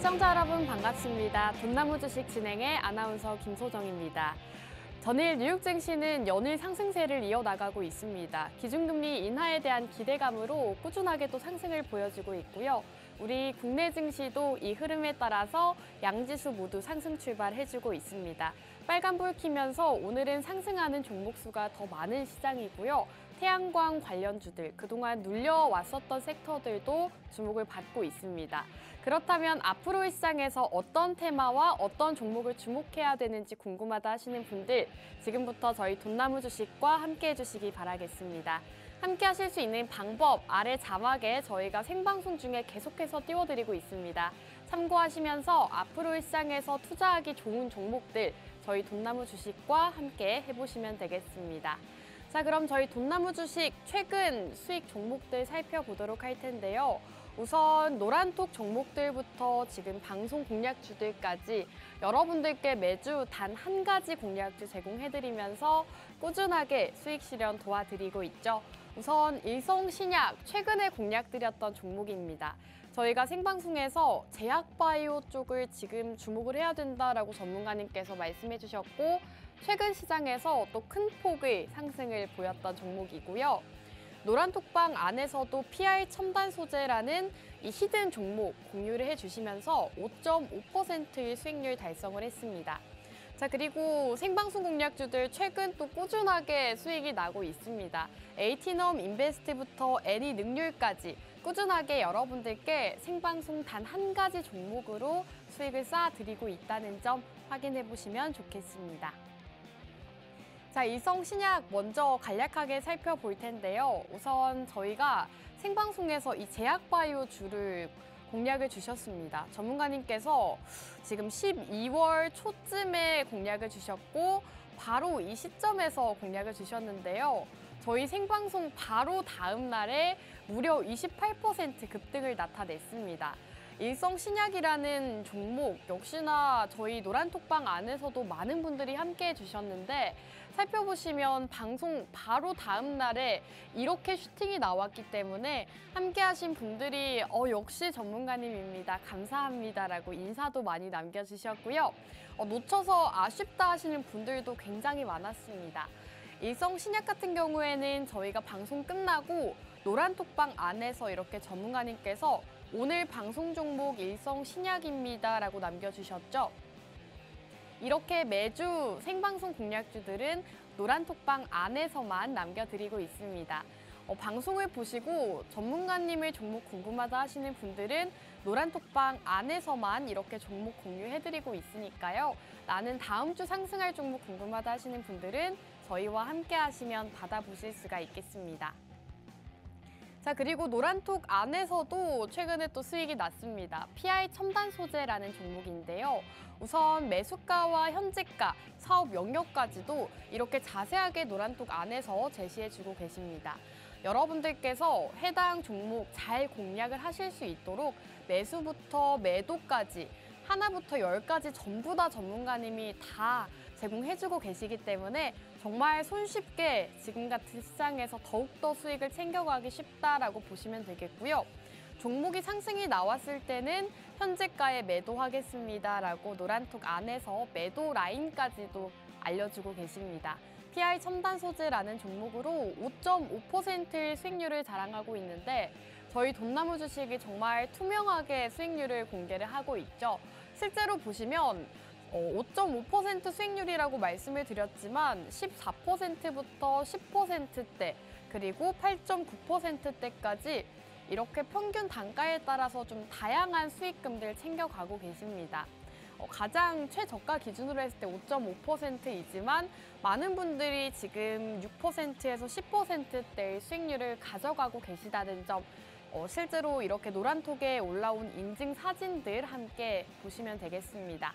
시청자 여러분 반갑습니다. 돈나무 주식 진행의 아나운서 김소정입니다. 전일 뉴욕 증시는 연일 상승세를 이어나가고 있습니다. 기준금리 인하에 대한 기대감으로 꾸준하게 또 상승을 보여주고 있고요. 우리 국내 증시도 이 흐름에 따라서 양지수 모두 상승 출발해주고 있습니다. 빨간불 켜면서 오늘은 상승하는 종목 수가 더 많은 시장이고요. 태양광 관련주들, 그동안 눌려왔었던 섹터들도 주목을 받고 있습니다. 그렇다면 앞으로의 시장에서 어떤 테마와 어떤 종목을 주목해야 되는지 궁금하다 하시는 분들, 지금부터 저희 돈나무 주식과 함께 해주시기 바라겠습니다. 함께 하실 수 있는 방법 아래 자막에 저희가 생방송 중에 계속해서 띄워드리고 있습니다. 참고하시면서 앞으로의 시장에서 투자하기 좋은 종목들 저희 돈나무 주식과 함께 해보시면 되겠습니다. 자, 그럼 저희 돈나무 주식 최근 수익 종목들 살펴보도록 할 텐데요. 우선 노란톡 종목들부터 지금 방송 공략주들까지 여러분들께 매주 단 한 가지 공략주 제공해드리면서 꾸준하게 수익 실현 도와드리고 있죠. 우선 일성신약 최근에 공략드렸던 종목입니다. 저희가 생방송에서 제약바이오 쪽을 지금 주목을 해야 된다라고 전문가님께서 말씀해 주셨고 최근 시장에서 또 큰 폭의 상승을 보였던 종목이고요. 노란톡방 안에서도 PR 첨단 소재라는 이 히든 종목 공유를 해주시면서 5.5%의 수익률 달성을 했습니다. 자, 그리고 생방송 공략주들 최근 또 꾸준하게 수익이 나고 있습니다. 에이티넘 인베스트부터 애니 능률까지 꾸준하게 여러분들께 생방송 단 한 가지 종목으로 수익을 쌓아드리고 있다는 점 확인해 보시면 좋겠습니다. 자, 일성신약 먼저 간략하게 살펴볼 텐데요. 우선 저희가 생방송에서 이 제약바이오주를 공략을 주셨습니다. 전문가님께서 지금 12월 초쯤에 공략을 주셨고 바로 이 시점에서 공략을 주셨는데요. 저희 생방송 바로 다음 날에 무려 28% 급등을 나타냈습니다. 일성신약이라는 종목 역시나 저희 노란톡방 안에서도 많은 분들이 함께 해주셨는데 살펴보시면 방송 바로 다음 날에 이렇게 슈팅이 나왔기 때문에 함께 하신 분들이 역시 전문가님입니다. 감사합니다라고 인사도 많이 남겨주셨고요. 놓쳐서 아쉽다 하시는 분들도 굉장히 많았습니다. 일성신약 같은 경우에는 저희가 방송 끝나고 노란톡방 안에서 이렇게 전문가님께서 오늘 방송 종목 일성신약입니다 라고 남겨주셨죠. 이렇게 매주 생방송 공략주들은 노란톡방 안에서만 남겨드리고 있습니다. 방송을 보시고 전문가님의 종목 궁금하다 하시는 분들은 노란톡방 안에서만 이렇게 종목 공유해드리고 있으니까요. 나는 다음 주 상승할 종목 궁금하다 하시는 분들은 저희와 함께 하시면 받아보실 수가 있겠습니다. 자, 그리고 노란톡 안에서도 최근에 또 수익이 났습니다. PI 첨단 소재라는 종목인데요. 우선 매수가와 현재가, 사업 영역까지도 이렇게 자세하게 노란톡 안에서 제시해주고 계십니다. 여러분들께서 해당 종목 잘 공략을 하실 수 있도록 매수부터 매도까지 하나부터 10까지 전부 다 전문가님이 다 제공해주고 계시기 때문에 정말 손쉽게 지금 같은 시장에서 더욱더 수익을 챙겨가기 쉽다라고 보시면 되겠고요. 종목이 상승이 나왔을 때는 현재가에 매도하겠습니다라고 노란톡 안에서 매도 라인까지도 알려주고 계십니다. PI 첨단 소재라는 종목으로 5.5%의 수익률을 자랑하고 있는데 저희 돈나무 주식이 정말 투명하게 수익률을 공개를 하고 있죠. 실제로 보시면 5.5% 수익률이라고 말씀을 드렸지만 14%부터 10%대 그리고 8.9%대까지 이렇게 평균 단가에 따라서 좀 다양한 수익금들 챙겨가고 계십니다. 가장 최저가 기준으로 했을 때 5.5%이지만 많은 분들이 지금 6%에서 10%대의 수익률을 가져가고 계시다는 점 실제로 이렇게 노란톡에 올라온 인증 사진들 함께 보시면 되겠습니다.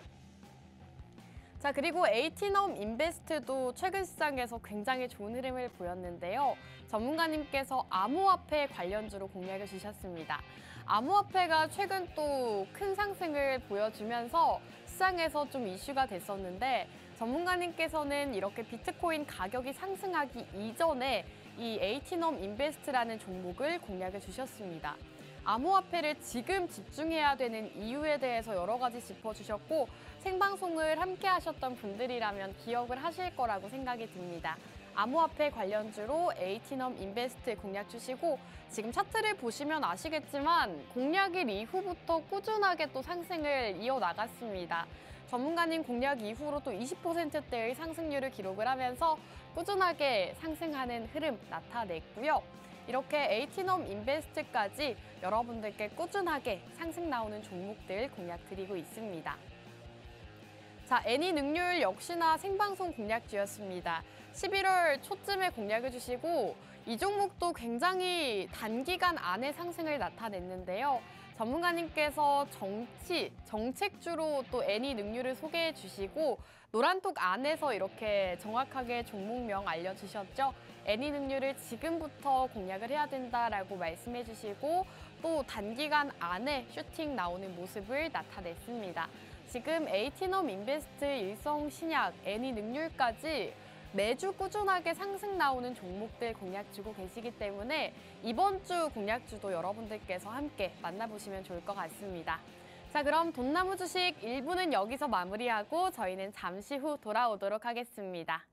자, 그리고 에이티넘 인베스트도 최근 시장에서 굉장히 좋은 흐름을 보였는데요. 전문가님께서 암호화폐 관련주로 공략해 주셨습니다. 암호화폐가 최근 또 큰 상승을 보여주면서 시장에서 좀 이슈가 됐었는데 전문가님께서는 이렇게 비트코인 가격이 상승하기 이전에 이 에이티넘 인베스트라는 종목을 공략해 주셨습니다. 암호화폐를 지금 집중해야 되는 이유에 대해서 여러 가지 짚어주셨고 생방송을 함께 하셨던 분들이라면 기억을 하실 거라고 생각이 듭니다. 암호화폐 관련주로 에이티넘 인베스트 공략 주시고 지금 차트를 보시면 아시겠지만 공략일 이후부터 꾸준하게 또 상승을 이어나갔습니다. 전문가님 공략 이후로 또 20%대의 상승률을 기록을 하면서 꾸준하게 상승하는 흐름 나타냈고요. 이렇게 에이티넘 인베스트까지 여러분들께 꾸준하게 상승 나오는 종목들 공략 드리고 있습니다. 자, 애니능률 역시나 생방송 공략주였습니다. 11월 초쯤에 공략을 주시고 이 종목도 굉장히 단기간 안에 상승을 나타냈는데요. 전문가님께서 정책주로 또 애니능률을 소개해 주시고 노란톡 안에서 이렇게 정확하게 종목명 알려주셨죠. 애니능률을 지금부터 공략을 해야 된다라고 말씀해 주시고 또 단기간 안에 슈팅 나오는 모습을 나타냈습니다. 지금 에이티넘 인베스트, 일성신약, 애니능률까지 매주 꾸준하게 상승 나오는 종목들 공략 주고 계시기 때문에 이번 주 공략주도 여러분들께서 함께 만나보시면 좋을 것 같습니다. 자, 그럼 돈나무 주식 1부는 여기서 마무리하고 저희는 잠시 후 돌아오도록 하겠습니다.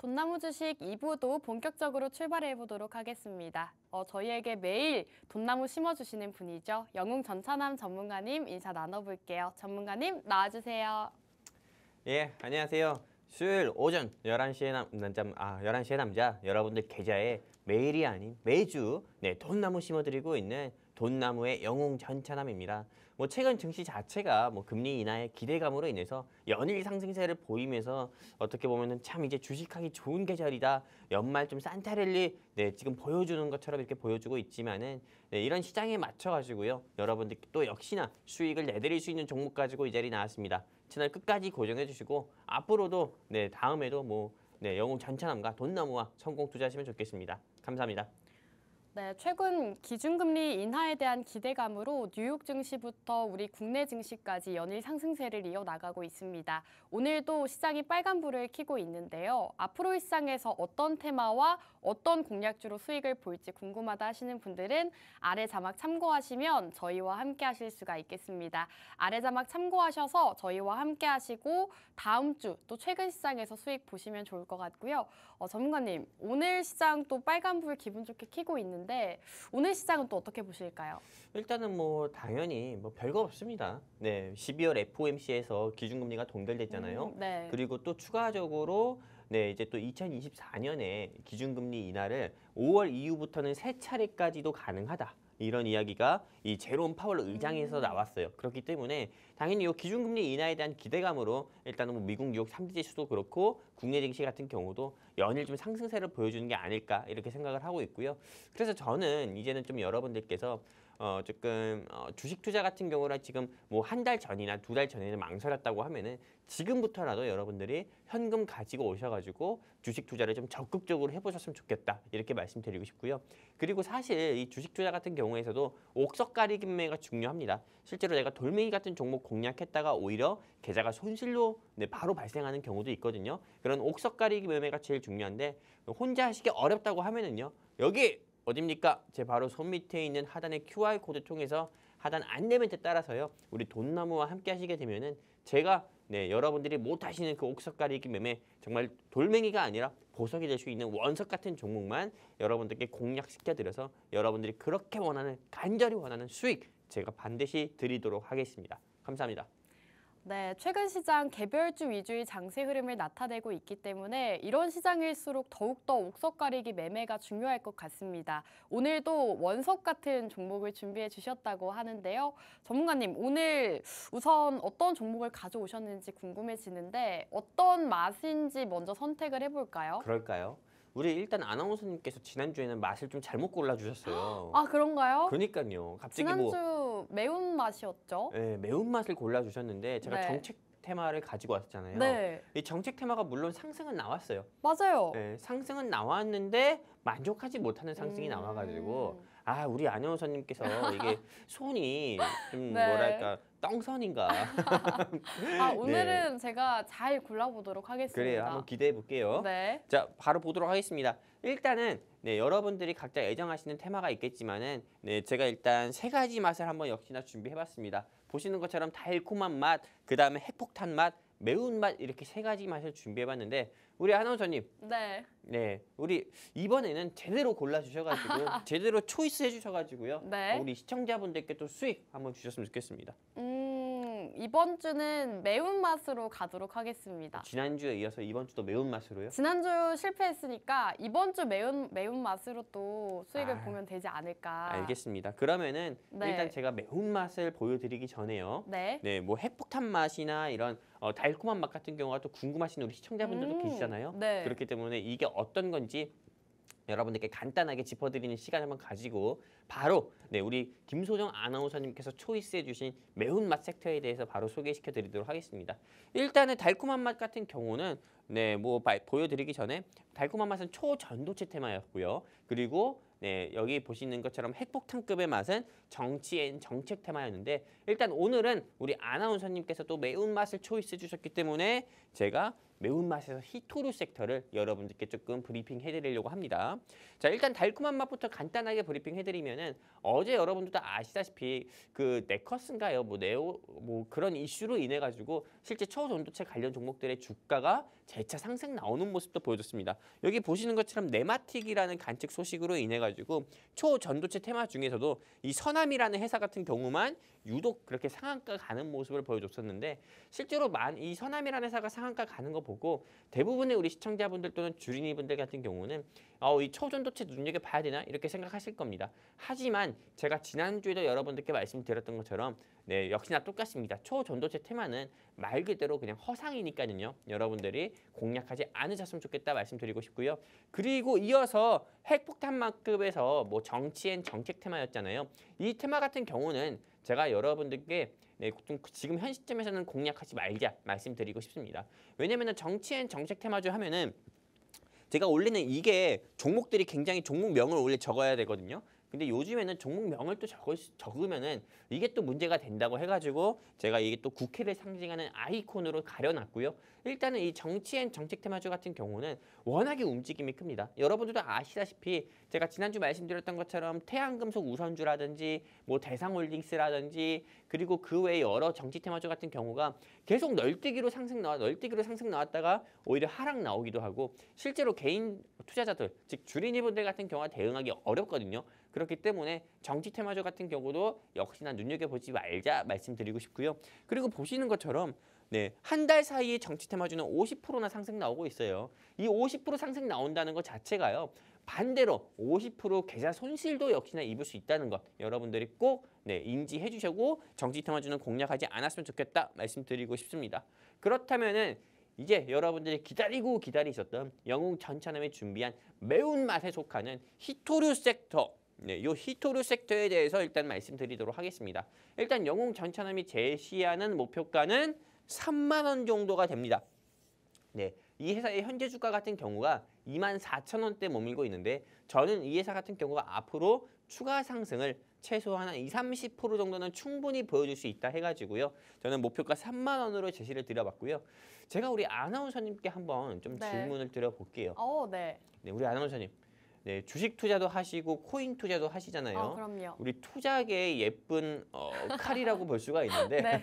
돈나무 주식 2부도 본격적으로 출발해 보도록 하겠습니다. 저희에게 매일 돈나무 심어주시는 분이죠. 영웅 전차남 전문가님 인사 나눠볼게요. 전문가님 나와주세요. 예, 안녕하세요. 수요일 오전 11시의 남자 여러분들 계좌에 매일이 아닌 매주 돈나무 심어드리고 있는 돈나무의 영웅 전차남입니다. 최근 증시 자체가 금리 인하의 기대감으로 인해서 연일 상승세를 보이면서 어떻게 보면은 참 이제 주식하기 좋은 계절이다. 연말 좀 산타랠리 지금 보여주는 것처럼 이렇게 보여주고 있지만은 이런 시장에 맞춰가지고요. 여러분들께 또 역시나 수익을 내드릴 수 있는 종목 가지고 이 자리 나왔습니다. 채널 끝까지 고정해 주시고 앞으로도 다음에도 영웅 전차남과 돈나무와 성공 투자하시면 좋겠습니다. 감사합니다. 네, 최근 기준금리 인하에 대한 기대감으로 뉴욕 증시부터 우리 국내 증시까지 연일 상승세를 이어나가고 있습니다. 오늘도 시장이 빨간불을 켜고 있는데요. 앞으로 시장에서 어떤 테마와 어떤 공략주로 수익을 볼지 궁금하다 하시는 분들은 아래 자막 참고하시면 저희와 함께 하실 수가 있겠습니다. 아래 자막 참고하셔서 저희와 함께 하시고 다음 주 또 최근 시장에서 수익 보시면 좋을 것 같고요. 전문가님, 오늘 시장 또 빨간불 기분 좋게 켜고 있는데 오늘 시장은 또 어떻게 보실까요? 일단은 당연히 별거 없습니다. 12월 FOMC에서 기준금리가 동결됐잖아요. 네. 그리고 또 추가적으로 이제 또 2024년에 기준금리 인하를 5월 이후부터는 3차례까지도 가능하다. 이런 이야기가 이 제롬 파월 의장에서 나왔어요. 그렇기 때문에 당연히 이 기준금리 인하에 대한 기대감으로 일단은 미국 뉴욕 3지 지수도 그렇고 국내 증시 같은 경우도 연일 좀 상승세를 보여주는 게 아닐까 이렇게 생각을 하고 있고요. 그래서 저는 이제는 좀 여러분들께서 조금 주식 투자 같은 경우는 지금 뭐 한 달 전이나 두 달 전에는 망설였다고 하면은 지금부터라도 여러분들이 현금 가지고 오셔가지고 주식 투자를 좀 적극적으로 해보셨으면 좋겠다 이렇게 말씀드리고 싶고요. 그리고 사실 이 주식 투자 같은 경우에서도 옥석 가리기 매매가 중요합니다. 실제로 내가 돌멩이 같은 종목 공략했다가 오히려 계좌가 손실로 바로 발생하는 경우도 있거든요. 그런 옥석 가리기 매매가 제일 중요한데 혼자 하시기 어렵다고 하면은요. 여기 어딥니까? 제 바로 손 밑에 있는 하단의 QR코드 통해서 하단 안내 멘트 따라서요. 우리 돈나무와 함께 하시게 되면은 제가 여러분들이 못 하시는 그 옥석 가리기 매매 정말 돌멩이가 아니라 보석이 될 수 있는 원석 같은 종목만 여러분들께 공략시켜 드려서 여러분들이 그렇게 원하는 간절히 원하는 수익 제가 반드시 드리도록 하겠습니다. 감사합니다. 네, 최근 시장 개별주 위주의 장세 흐름을 나타내고 있기 때문에 이런 시장일수록 더욱더 옥석 가리기 매매가 중요할 것 같습니다. 오늘도 원석 같은 종목을 준비해 주셨다고 하는데요. 전문가님, 오늘 우선 어떤 종목을 가져오셨는지 궁금해지는데 어떤 맛인지 먼저 선택을 해볼까요? 그럴까요? 우리 일단 아나운서님께서 지난주에는 맛을 좀 잘못 골라주셨어요. 아, 그런가요? 그러니까요. 갑자기 지난주 매운맛이었죠? 매운맛을 골라주셨는데 제가 네. 정책 테마를 가지고 왔잖아요. 네, 이 정책 테마가 물론 상승은 나왔어요. 맞아요. 상승은 나왔는데 만족하지 못하는 상승이 나와가지고 우리 아나운서님께서 이게 손이 좀 네. 뭐랄까 떡선인가. 오늘은 제가 잘 골라보도록 하겠습니다. 그래요. 한번 기대해 볼게요. 네. 자, 바로 보도록 하겠습니다. 일단은 여러분들이 각자 애정하시는 테마가 있겠지만은 제가 일단 세 가지 맛을 한번 역시나 준비해봤습니다. 보시는 것처럼 달콤한 맛, 그 다음에 핵폭탄 맛, 매운맛 이렇게 세 가지 맛을 준비해봤는데 우리 아나운서님, 우리 이번에는 제대로 골라주셔가지고 제대로 초이스 해주셔가지고요. 네. 우리 시청자분들께 또 수익 한번 주셨으면 좋겠습니다. 이번 주는 매운맛으로 가도록 하겠습니다. 지난주에 이어서 이번 주도 매운맛으로요? 지난주 실패했으니까 이번 주 매운맛으로 또 수익을 보면 되지 않을까. 알겠습니다. 그러면은 네. 일단 제가 매운맛을 보여드리기 전에요. 네. 뭐 핵폭탄 맛이나 이런 달콤한 맛 같은 경우가 또 궁금하신 우리 시청자분들도 계시잖아요. 네. 그렇기 때문에 이게 어떤 건지 여러분들께 간단하게 짚어드리는 시간 한번 가지고 바로 우리 김소정 아나운서님께서 초이스해 주신 매운맛 섹터에 대해서 바로 소개시켜 드리도록 하겠습니다. 일단은 달콤한 맛 같은 경우는 보여드리기 전에 달콤한 맛은 초전도체 테마였고요. 그리고 여기 보시는 것처럼 핵폭탄급의 맛은 정치엔 정책 테마였는데 일단 오늘은 우리 아나운서님께서 또 매운맛을 초이스해 주셨기 때문에 제가 매운맛에서 히토류 섹터를 여러분들께 조금 브리핑 해드리려고 합니다. 자, 일단 달콤한 맛부터 간단하게 브리핑 해드리면은 어제 여러분들도 아시다시피 그 네커스인가요? 그런 이슈로 인해 가지고 실제 초전도체 관련 종목들의 주가가 재차 상승 나오는 모습도 보여줬습니다. 여기 보시는 것처럼 네마틱이라는 관측 소식으로 인해 가지고 초전도체 테마 중에서도 이 서남이라는 회사 같은 경우만 유독 그렇게 상한가 가는 모습을 보여줬었는데 실제로 이 서남이라는 회사가 상한가 가는 거 보고 대부분의 우리 시청자분들 또는 주린이분들 같은 경우는 이 초전도체 눈여겨봐야 되나 이렇게 생각하실 겁니다. 하지만 제가 지난주에도 여러분들께 말씀드렸던 것처럼 역시나 똑같습니다. 초전도체 테마는 말 그대로 그냥 허상이니까요. 여러분들이 공략하지 않으셨으면 좋겠다 말씀드리고 싶고요. 그리고 이어서 핵폭탄만급에서 정치엔 정책 테마였잖아요. 이 테마 같은 경우는 제가 여러분들께 지금 현 시점에서는 공략하지 말자 말씀드리고 싶습니다. 왜냐하면 정치엔 정책 테마주 하면은 제가 원래는 이게 종목들이 굉장히 종목명을 원래 적어야 되거든요. 근데 요즘에는 종목명을 또 적으면은 이게 또 문제가 된다고 해가지고 제가 이게 또 국회를 상징하는 아이콘으로 가려놨고요. 일단은 이 정치엔 정책 테마주 같은 경우는 워낙에 움직임이 큽니다. 여러분들도 아시다시피 제가 지난주 말씀드렸던 것처럼 태양금속 우선주라든지 대상홀딩스라든지 그리고 그 외에 여러 정치 테마주 같은 경우가 계속 널뛰기로 상승 나왔다가 오히려 하락 나오기도 하고 실제로 개인 투자자들 즉 주린이분들 같은 경우가 대응하기 어렵거든요. 그렇기 때문에 정치 테마주 같은 경우도 역시나 눈여겨보지 말자 말씀드리고 싶고요. 그리고 보시는 것처럼 한 달 사이에 정치 테마주는 50%나 상승 나오고 있어요. 이 50% 상승 나온다는 것 자체가요. 반대로 50% 계좌 손실도 역시나 입을 수 있다는 것 여러분들이 꼭 인지해 주시고 정치 테마주는 공략하지 않았으면 좋겠다 말씀드리고 싶습니다. 그렇다면은 이제 여러분들이 기다리셨던 영웅 전차남이 준비한 매운맛에 속하는 히토류 섹터 네, 요 히토류 섹터에 대해서 일단 말씀드리도록 하겠습니다. 일단 영웅 전차남이 제시하는 목표가는 3만 원 정도가 됩니다. 네, 이 회사의 현재 주가 같은 경우가 24,000원대 머물고 있는데 저는 이 회사 같은 경우가 앞으로 추가 상승을 최소한 한 20-30% 정도는 충분히 보여줄 수 있다 해가지고요. 저는 목표가 3만 원으로 제시를 드려봤고요. 제가 우리 아나운서님께 한번 좀 네. 질문을 드려볼게요. 네. 네, 우리 아나운서님. 네, 주식 투자도 하시고 코인 투자도 하시잖아요. 그럼요. 우리 투자계의 예쁜 칼이라고 볼 수가 있는데 네.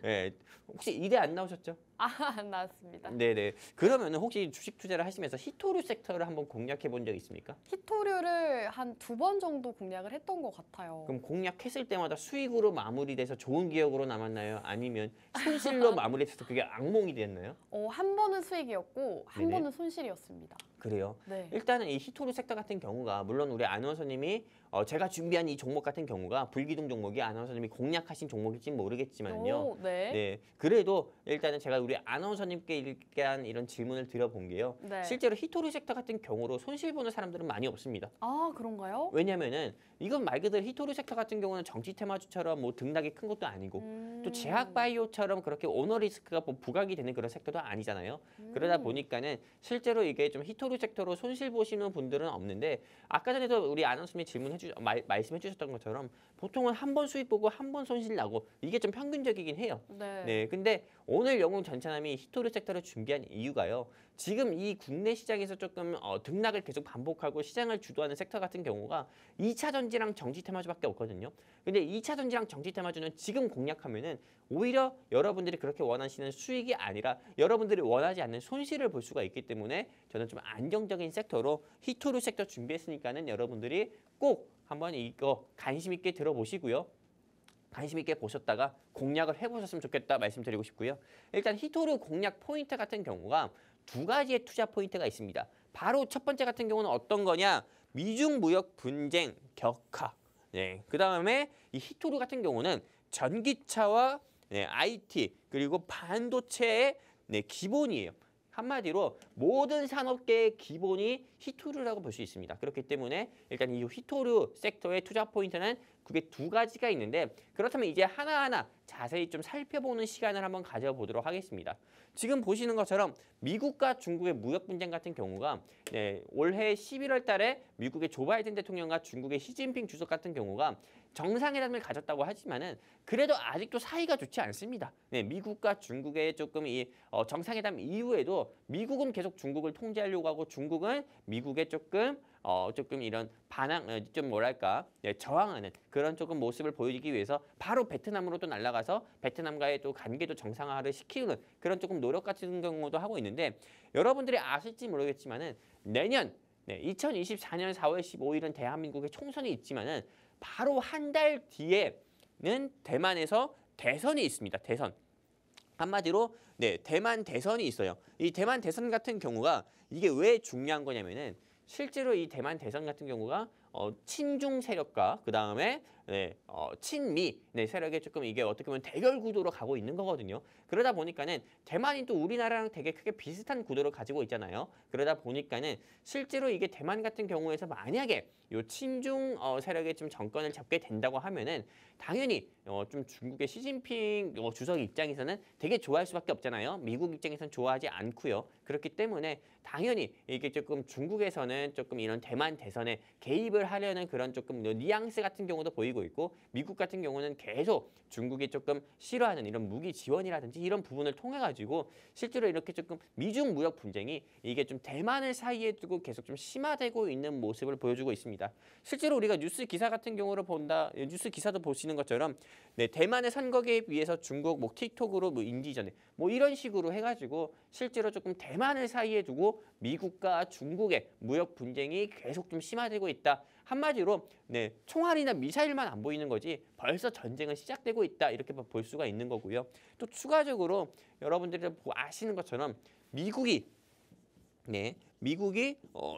네, 혹시 이대 안 나오셨죠? 안 나왔습니다. 네네. 그러면 혹시 주식 투자를 하시면서 히토류 섹터를 한번 공략해 본 적 있습니까? 히토류를 한 2번 정도 공략을 했던 것 같아요. 그럼 공략했을 때마다 수익으로 마무리돼서 좋은 기억으로 남았나요? 아니면 손실로 마무리돼서 그게 악몽이 됐나요? 한 번은 수익이었고 한 네네. 번은 손실이었습니다. 그래요. 네. 일단은 이 히토류 섹터 같은 경우가 물론 우리 아나운서님이 제가 준비한 이 종목 같은 경우가 불기둥 종목이 아나운서님이 공략하신 종목일지는 모르겠지만요. 네. 네, 그래도 일단은 제가 우리 아나운서님께 일단 이런 질문을 드려본 게요. 네. 실제로 히토류 sek터 같은 경우로 손실 보는 사람들은 많이 없습니다. 그런가요? 왜냐면은 이건 말 그대로 히토류 섹터 같은 경우는 정치 테마주처럼 뭐 등락이 큰 것도 아니고 또 제약 바이오처럼 그렇게 오너 리스크가 뭐 부각이 되는 그런 섹터도 아니잖아요. 그러다 보니까는 실제로 이게 좀 히토류 섹터로 손실 보시는 분들은 없는데 아까 전에도 우리 아나운서님이 말씀해 주셨던 것처럼 보통은 한 번 수익 보고 한 번 손실 나고 이게 좀 평균적이긴 해요. 네, 근데 오늘 영웅 전차남이 히토류 섹터를 준비한 이유가요. 지금 이 국내 시장에서 조금 등락을 계속 반복하고 시장을 주도하는 섹터 같은 경우가 2차 전지랑 정치 테마주밖에 없거든요. 근데 2차 전지랑 정치 테마주는 지금 공략하면은 오히려 여러분들이 그렇게 원하시는 수익이 아니라 여러분들이 원하지 않는 손실을 볼 수가 있기 때문에 저는 좀 안정적인 섹터로 히토류 섹터 준비했으니까는 여러분들이 꼭 한번 이거 관심 있게 들어보시고요. 관심 있게 보셨다가 공략을 해보셨으면 좋겠다 말씀드리고 싶고요. 일단 히토류 공략 포인트 같은 경우가 두 가지의 투자 포인트가 있습니다. 바로 첫 번째 같은 경우는 어떤 거냐? 미중 무역 분쟁 격화. 네, 그 다음에 이 히토류 같은 경우는 전기차와 IT 그리고 반도체의 기본이에요. 한마디로 모든 산업계의 기본이 히토류라고 볼 수 있습니다. 그렇기 때문에 일단 이 히토류 섹터의 투자 포인트는 그게 두 가지가 있는데 그렇다면 이제 하나하나 자세히 좀 살펴보는 시간을 한번 가져보도록 하겠습니다. 지금 보시는 것처럼 미국과 중국의 무역 분쟁 같은 경우가 올해 11월 달에 미국의 조 바이든 대통령과 중국의 시진핑 주석 같은 경우가 정상회담을 가졌다고 하지만은 그래도 아직도 사이가 좋지 않습니다. 미국과 중국의 조금 이 정상회담 이후에도 미국은 계속 중국을 통제하려고 하고 중국은 미국의 조금 이런 반항 좀 뭐랄까 저항하는 그런 조금 모습을 보이기 위해서 바로 베트남으로 또 날아가서 베트남과의 또 관계도 정상화를 시키는 그런 조금 노력 같은 경우도 하고 있는데 여러분들이 아실지 모르겠지만은 내년 2024년 4월 15일은 대한민국의 총선이 있지만은 바로 한 달 뒤에는 대만에서 대선이 있습니다. 대선. 한마디로 대만 대선이 있어요. 이 대만 대선 같은 경우가 이게 왜 중요한 거냐면은 실제로 이 대만 대선 같은 경우가 친중 세력과 그 다음에 친미 세력의 조금 이게 어떻게 보면 대결 구도로 가고 있는 거거든요. 그러다 보니까는 대만이 또 우리나라랑 되게 크게 비슷한 구도를 가지고 있잖아요. 그러다 보니까는 실제로 이게 대만 같은 경우에서 만약에 요 친중 세력의 좀 정권을 잡게 된다고 하면은 당연히 좀 중국의 시진핑 주석 입장에서는 되게 좋아할 수밖에 없잖아요. 미국 입장에서는 좋아하지 않고요. 그렇기 때문에 당연히 이게 조금 중국에서는 조금 이런 대만 대선에 개입을 하려는 그런 조금 뉘앙스 같은 경우도 보이고 있고 미국 같은 경우는 계속 중국이 조금 싫어하는 이런 무기 지원이라든지 이런 부분을 통해 가지고 실제로 이렇게 조금 미중 무역 분쟁이 이게 좀 대만을 사이에 두고 계속 좀 심화되고 있는 모습을 보여주고 있습니다. 실제로 우리가 뉴스 기사 같은 경우를 본다, 뉴스 기사도 보시는 것처럼 대만의 선거 개입 위해서 중국 틱톡으로 인지전에 이런 식으로 해가지고 실제로 조금 대만을 사이에 두고 미국과 중국의 무역 분쟁이 계속 좀 심화되고 있다. 한마디로 총알이나 미사일만 안 보이는 거지 벌써 전쟁은 시작되고 있다 이렇게 볼 수가 있는 거고요. 또 추가적으로 여러분들이 아시는 것처럼 미국이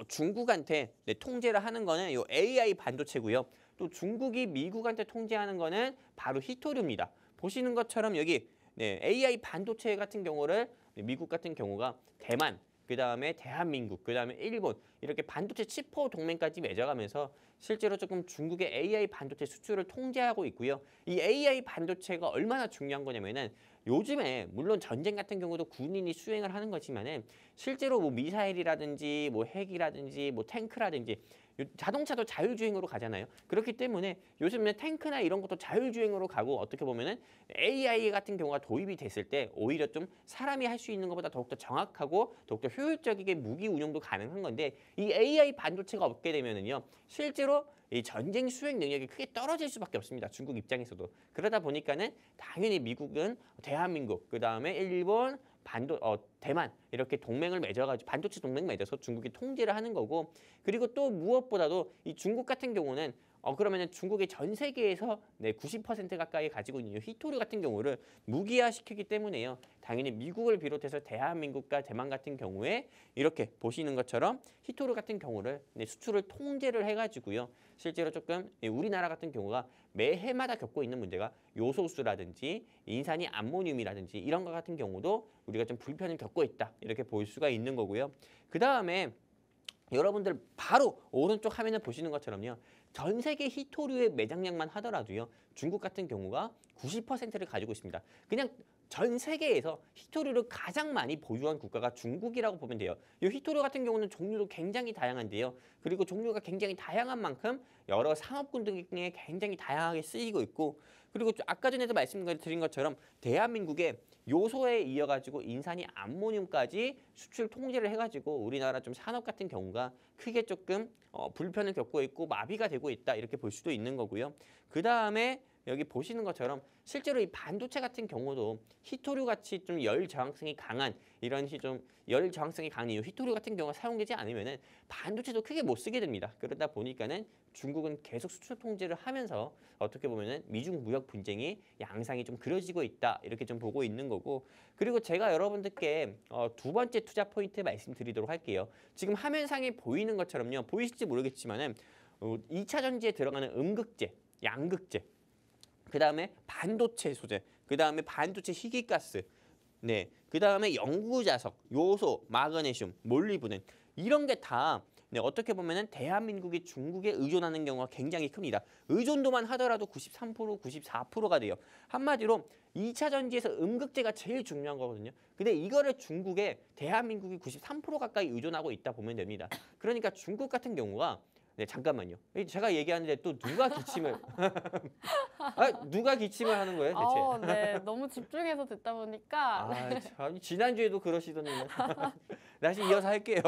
중국한테 통제를 하는 거는 요 AI 반도체고요. 또 중국이 미국한테 통제하는 거는 바로 히토류입니다. 보시는 것처럼 여기 AI 반도체 같은 경우를 미국 같은 경우가 대만 그다음에 대한민국, 그다음에 일본 이렇게 반도체 칩포 동맹까지 맺어가면서 실제로 조금 중국의 AI 반도체 수출을 통제하고 있고요. 이 AI 반도체가 얼마나 중요한 거냐면은 요즘에 물론 전쟁 같은 경우도 군인이 수행을 하는 거지만은 실제로 뭐 미사일이라든지 뭐 핵이라든지 뭐 탱크라든지 자동차도 자율주행으로 가잖아요. 그렇기 때문에 요즘에 탱크나 이런 것도 자율주행으로 가고 어떻게 보면은 AI 같은 경우가 도입이 됐을 때 오히려 좀 사람이 할 수 있는 것보다 더욱더 정확하고 더욱더 효율적이게 무기 운용도 가능한 건데 이 AI 반도체가 없게 되면은요 실제로 이 전쟁 수행 능력이 크게 떨어질 수밖에 없습니다. 중국 입장에서도. 그러다 보니까는 당연히 미국은 대한민국, 그다음에 일본, 대만 이렇게 동맹을 맺어가지고 반도체 동맹 맺어서 중국이 통제를 하는 거고 그리고 또 무엇보다도 이 중국 같은 경우는 그러면은 중국이 전 세계에서 90% 가까이 가지고 있는 히토류 같은 경우를 무기화시키기 때문에요. 당연히 미국을 비롯해서 대한민국과 대만 같은 경우에 이렇게 보시는 것처럼 히토류 같은 경우를 수출을 통제를 해가지고요. 실제로 조금 우리나라 같은 경우가 매해마다 겪고 있는 문제가 요소수라든지 인산이 암모늄이라든지 이런 것 같은 경우도 우리가 좀 불편을 겪고 있다. 이렇게 볼 수가 있는 거고요. 그 다음에 여러분들 바로 오른쪽 화면을 보시는 것처럼요. 전 세계 히토류의 매장량만 하더라도요. 중국 같은 경우가 90%를 가지고 있습니다. 그냥 전 세계에서 히토류를 가장 많이 보유한 국가가 중국이라고 보면 돼요. 이 히토류 같은 경우는 종류도 굉장히 다양한데요. 그리고 종류가 굉장히 다양한 만큼 여러 산업군 등에 굉장히 다양하게 쓰이고 있고 그리고 아까 전에도 말씀드린 것처럼 대한민국의 요소에 이어가지고 인산이 암모늄까지 수출 통제를 해가지고 우리나라 좀 산업 같은 경우가 크게 조금 불편을 겪고 있고 마비가 되고 있다 이렇게 볼 수도 있는 거고요. 그 다음에 여기 보시는 것처럼 실제로 이 반도체 같은 경우도 히토류 같이 좀 열 저항성이 강한 이런 좀 열 저항성이 강한 이 히토류 같은 경우가 사용되지 않으면은 반도체도 크게 못 쓰게 됩니다. 그러다 보니까는 중국은 계속 수출 통제를 하면서 어떻게 보면은 미중 무역 분쟁이 양상이 좀 그려지고 있다 이렇게 좀 보고 있는 거고 그리고 제가 여러분들께 두 번째 투자 포인트 말씀드리도록 할게요. 지금 화면상에 보이는 것처럼요 보이실지 모르겠지만은 2차 전지에 들어가는 음극재, 양극재 그 다음에 반도체 소재, 그 다음에 반도체 희귀가스, 그 다음에 영구자석, 요소, 마그네슘, 몰리브덴 이런 게 다 어떻게 보면은 대한민국이 중국에 의존하는 경우가 굉장히 큽니다. 의존도만 하더라도 93%, 94%가 돼요. 한마디로 2차 전지에서 음극재가 제일 중요한 거거든요. 근데 이거를 중국에 대한민국이 93% 가까이 의존하고 있다 보면 됩니다. 그러니까 중국 같은 경우가 잠깐만요. 제가 얘기하는데 또 누가 기침을 누가 기침을 하는 거예요, 대체? 네, 너무 집중해서 듣다 보니까 참 지난주에도 그러시더니 다시 이어서 할게요.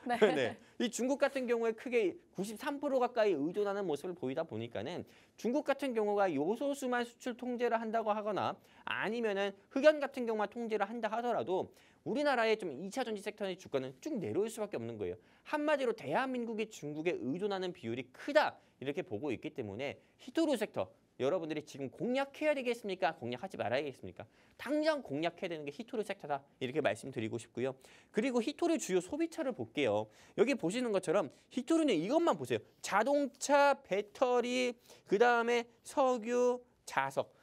네. 이 중국 같은 경우에 크게 93% 가까이 의존하는 모습을 보이다 보니까는 중국 같은 경우가 요소수만 수출 통제를 한다고 하거나 아니면은 흑연 같은 경우만 통제를 한다 하더라도 우리나라의 좀 2차 전지 섹터의 주가는 쭉 내려올 수밖에 없는 거예요. 한마디로 대한민국이 중국에 의존하는 비율이 크다 이렇게 보고 있기 때문에 히토류 섹터 여러분들이 지금 공략해야 되겠습니까? 공략하지 말아야겠습니까? 당장 공략해야 되는 게 히토류 섹터다 이렇게 말씀드리고 싶고요. 그리고 히토류 주요 소비차를 볼게요. 여기 보시는 것처럼 히토류는 이것만 보세요. 자동차, 배터리, 그 다음에 석유, 자석.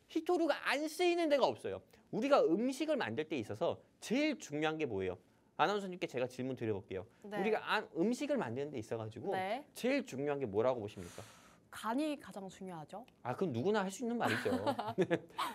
히토류가 안 쓰이는 데가 없어요. 우리가 음식을 만들 때 있어서 제일 중요한 게 뭐예요? 아나운서님께 제가 질문 드려볼게요. 네. 우리가 음식을 만드는 데 있어가지고 네. 제일 중요한 게 뭐라고 보십니까? 간이 가장 중요하죠. 그건 누구나 할 수 있는 말이죠.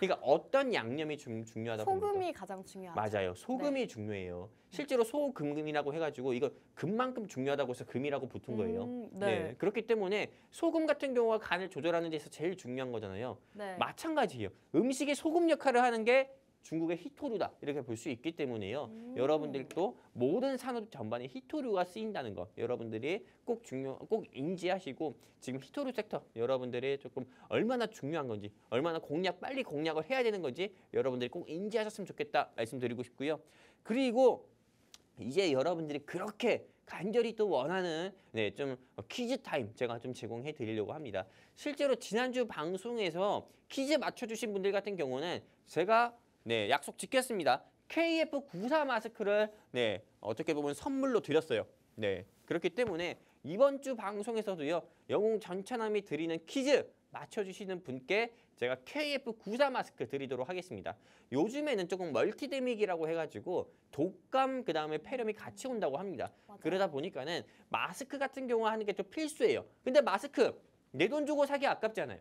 그러니까 어떤 양념이 중요하다 보니까. 소금이 가장 중요하죠. 맞아요. 소금이 중요해요. 실제로 소금이라고 해가지고 이거 금만큼 중요하다고 해서 금이라고 붙은 거예요. 네. 그렇기 때문에 소금 같은 경우가 간을 조절하는 데서 제일 중요한 거잖아요. 네. 마찬가지예요. 음식의 소금 역할을 하는 게 중국의 히토류다 이렇게 볼 수 있기 때문에요. 여러분들도 모든 산업 전반에 히토류가 쓰인다는 거 여러분들이 꼭 인지하시고 지금 히토류 섹터 여러분들이 조금 얼마나 중요한 건지 얼마나 빨리 공략을 해야 되는 건지 여러분들이 꼭 인지하셨으면 좋겠다 말씀드리고 싶고요. 그리고 이제 여러분들이 그렇게 간절히 또 원하는 좀 퀴즈 타임 제가 좀 제공해 드리려고 합니다. 실제로 지난주 방송에서 퀴즈 맞춰주신 분들 같은 경우는 제가 약속 지켰습니다. KF94 마스크를 어떻게 보면 선물로 드렸어요. 그렇기 때문에 이번 주 방송에서도요. 영웅 전차남이 드리는 퀴즈 맞춰주시는 분께 제가 KF94 마스크 드리도록 하겠습니다. 요즘에는 조금 멀티데믹이라고 해가지고 독감 그다음에 폐렴이 같이 온다고 합니다. 맞아요. 그러다 보니까는 마스크 같은 경우 하는 게 또 필수예요. 근데 마스크 내 돈 주고 사기 아깝잖아요.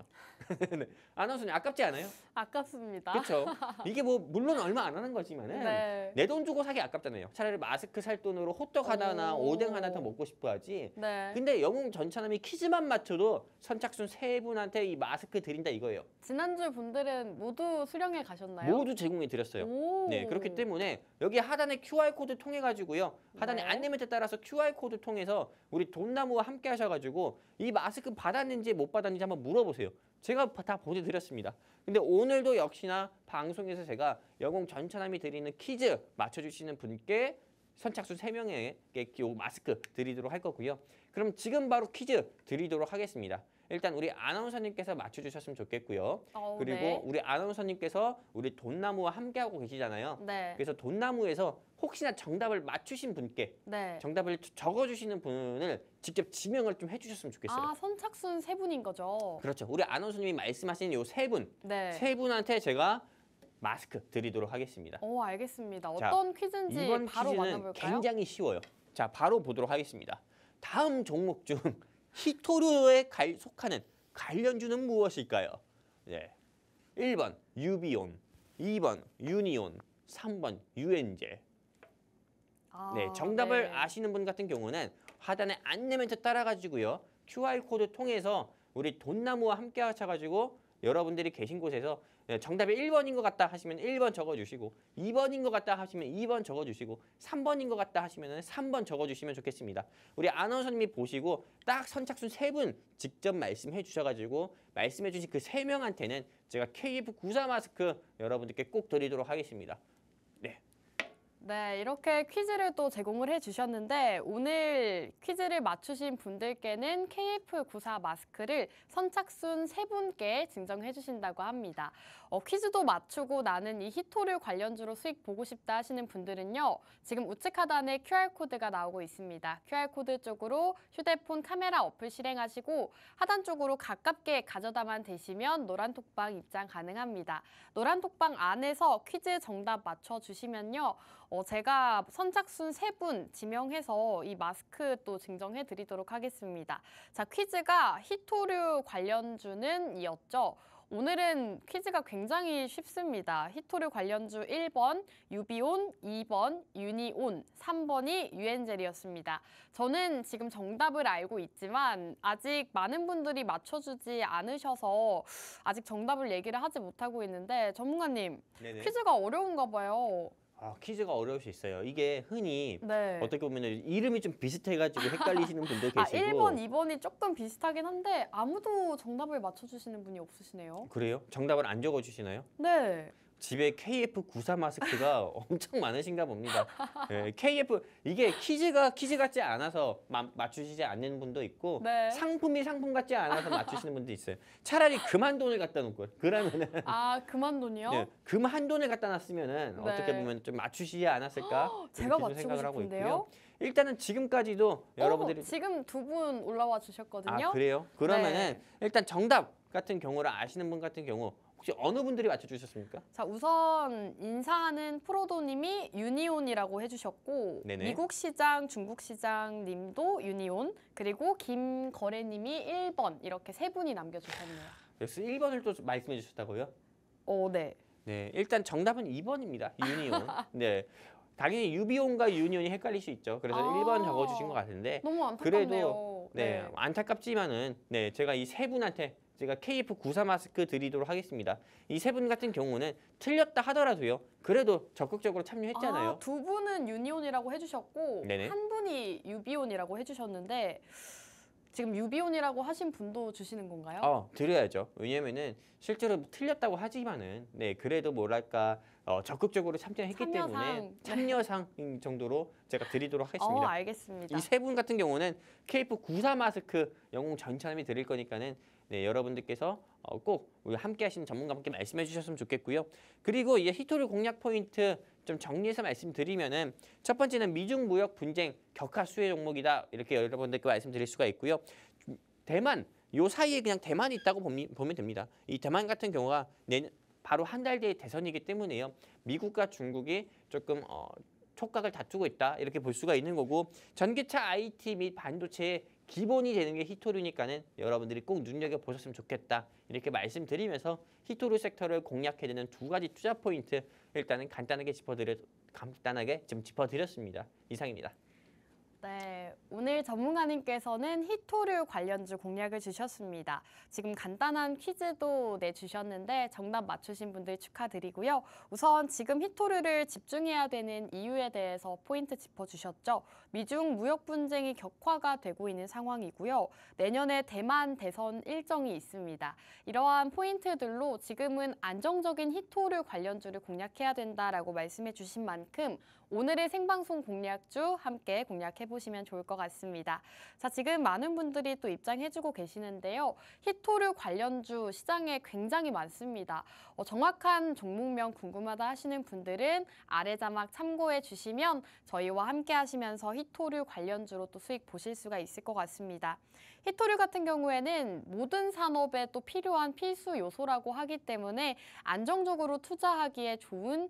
아나운서님 아깝지 않아요? 아깝습니다. 그렇죠. 이게 뭐 물론 얼마 안 하는 거지만은 네. 내 돈 주고 사기 아깝잖아요. 차라리 마스크 살 돈으로 호떡 하나나 오. 오뎅 하나 더 먹고 싶어 하지. 네. 근데 영웅 전차남이 퀴즈만 맞춰도 선착순 3분한테 이 마스크 드린다 이거예요. 지난주 분들은 모두 수령해 가셨나요? 모두 제공해 드렸어요. 오. 네, 그렇기 때문에 여기 하단에 QR코드 통해 가지고요. 하단에 네. 안내 멘트 따라서 QR코드 통해서 우리 돈나무와 함께 하셔 가지고 이 마스크 받았는지 못 받았는지 한번 물어보세요. 제가 다 보내드렸습니다. 근데 오늘도 역시나 방송에서 제가 영웅 전차남이 드리는 퀴즈 맞춰주시는 분께 선착순 3명에게 마스크 드리도록 할 거고요. 그럼 지금 바로 퀴즈 드리도록 하겠습니다. 일단 우리 아나운서님께서 맞춰주셨으면 좋겠고요. 그리고 네. 우리 아나운서님께서 우리 돈나무와 함께하고 계시잖아요. 네. 그래서 돈나무에서 혹시나 정답을 맞추신 분께 네. 정답을 적어주시는 분을 직접 지명을 좀 해주셨으면 좋겠어요. 아, 선착순 3분인 거죠? 그렇죠. 우리 아나운서님이 말씀하신 요 3분, 네. 3분한테 제가 마스크 드리도록 하겠습니다. 알겠습니다. 자, 어떤 퀴즈인지 이번 바로 퀴즈는 만나볼까요? 굉장히 쉬워요. 자, 바로 보도록 하겠습니다. 다음 종목 중 히토류에 속하는 관련주는 무엇일까요? 네. 1번 유비온, 2번 유니온, 3번 유엔제. 네, 정답을 네. 아시는 분 같은 경우는 하단에 안내 멘트 따라가지고요. QR코드 통해서 우리 돈나무와 함께 하셔가지고 여러분들이 계신 곳에서 정답이 1번인 것 같다 하시면 1번 적어주시고 2번인 것 같다 하시면 2번 적어주시고 3번인 것 같다 하시면 3번 적어주시면 좋겠습니다. 우리 아나운서님이 보시고 딱 선착순 3분 직접 말씀해 주셔가지고 말씀해 주신 그 3명한테는 제가 KF94 마스크 여러분들께 꼭 드리도록 하겠습니다. 네. 네, 이렇게 퀴즈를 또 제공을 해주셨는데 오늘 퀴즈를 맞추신 분들께는 KF94 마스크를 선착순 3분께 증정해 주신다고 합니다. 퀴즈도 맞추고 나는 이 히토류 관련주로 수익 보고 싶다 하시는 분들은요. 지금 우측 하단에 QR코드가 나오고 있습니다. QR코드 쪽으로 휴대폰 카메라 어플 실행하시고 하단 쪽으로 가깝게 가져다만 대시면 노란 톡방 입장 가능합니다. 노란 톡방 안에서 퀴즈 정답 맞춰주시면요. 제가 선착순 3분 지명해서 이 마스크 또 증정해 드리도록 하겠습니다. 자, 퀴즈가 히토류 관련주는 이었죠. 오늘은 퀴즈가 굉장히 쉽습니다. 히토류 관련주 1번 유비온, 2번 유니온, 3번이 유엔젤이었습니다. 저는 지금 정답을 알고 있지만 아직 많은 분들이 맞춰주지 않으셔서 아직 정답을 얘기를 하지 못하고 있는데 전문가님, 네네. 퀴즈가 어려운가 봐요. 퀴즈가 어려울 수 있어요. 이게 흔히 네. 어떻게 보면 이름이 좀 비슷해가지고 헷갈리시는 분도 계시고 1번, 2번이 조금 비슷하긴 한데 아무도 정답을 맞춰주시는 분이 없으시네요. 그래요? 정답을 안 적어주시나요? 네. 집에 KF94 마스크가 엄청 많으신가 봅니다. 네, 이게 퀴즈 같지 않아서 맞추시지 않는 분도 있고 네. 상품이 상품 같지 않아서 맞추시는 분도 있어요. 차라리 금한 돈을 갖다 놓을 걸. 그러면은 그만 돈이요? 네, 금1 돈을 갖다 놨으면은 네. 어떻게 보면 좀 맞추시지 않았을까? 제가 이렇게 좀 맞추고 생각을 하고 싶은데요? 있고요. 일단은 지금까지도 여러분들이 지금 2분 올라와 주셨거든요. 그래요? 그러면은 네. 일단 정답 같은 경우를 아시는 분 같은 경우 혹시 어느 분들이 맞춰주셨습니까? 자, 우선 인사하는 프로도님이 유니온이라고 해주셨고 네네. 미국 시장, 중국 시장 님도 유니온, 그리고 김거래님이 1번 이렇게 3분이 남겨주셨네요. 역시 1번을 또 말씀해 주셨다고요? 네. 네, 일단 정답은 2번입니다. 유니온. 네. 당연히 유비온과 유니온이 헷갈릴 수 있죠. 그래서 1번 적어주신 것 같은데 너무 안타깝네요. 네, 안타깝지만은 제가 이 3분한테 제가 KF94 마스크 드리도록 하겠습니다. 이 3분 같은 경우는 틀렸다 하더라도요. 그래도 적극적으로 참여했잖아요. 2분은 유니온이라고 해주셨고 네네. 한 분이 유비온이라고 해주셨는데 지금 유비온이라고 하신 분도 주시는 건가요? 드려야죠. 왜냐면은 실제로 틀렸다고 하지만은 그래도 뭐랄까 적극적으로 참여했기 때문에 참여상 정도로 제가 드리도록 하겠습니다. 알겠습니다. 이 3분 같은 경우는 KF94 마스크 영웅 전차남이 드릴 거니까는 여러분들께서 꼭 우리 함께 하시는 전문가분께 말씀해 주셨으면 좋겠고요. 그리고 이제 히토류 공략 포인트 좀 정리해서 말씀드리면은 첫 번째는 미중 무역 분쟁 격화 수혜 종목이다. 이렇게 여러분들께 말씀드릴 수가 있고요. 대만 요 사이에 그냥 대만이 있다고 보면 됩니다. 이 대만 같은 경우가 바로 한 달 뒤에 대선이기 때문에요. 미국과 중국이 조금 촉각을 다투고 있다 이렇게 볼 수가 있는 거고 전기차 IT 및 반도체의 기본이 되는 게 히토류니까는 여러분들이 꼭 눈여겨보셨으면 좋겠다 이렇게 말씀드리면서 히토류 섹터를 공략해야 되는 두 가지 투자 포인트 일단은 간단하게 좀 짚어드렸습니다. 이상입니다. 네, 오늘 전문가님께서는 히토류 관련주 공략을 주셨습니다. 지금 간단한 퀴즈도 내주셨는데 정답 맞추신 분들 축하드리고요. 우선 지금 히토류를 집중해야 되는 이유에 대해서 포인트 짚어주셨죠. 미중 무역 분쟁이 격화가 되고 있는 상황이고요. 내년에 대만 대선 일정이 있습니다. 이러한 포인트들로 지금은 안정적인 히토류 관련주를 공략해야 된다라고 말씀해 주신 만큼 오늘의 생방송 공략주 함께 공략해 보시면 좋을 것 같습니다. 자, 지금 많은 분들이 또 입장해주고 계시는데요. 히토류 관련주 시장에 굉장히 많습니다. 정확한 종목명 궁금하다 하시는 분들은 아래 자막 참고해 주시면 저희와 함께 하시면서 히토류 관련주로 또 수익 보실 수가 있을 것 같습니다. 히토류 같은 경우에는 모든 산업에 또 필요한 필수 요소라고 하기 때문에 안정적으로 투자하기에 좋은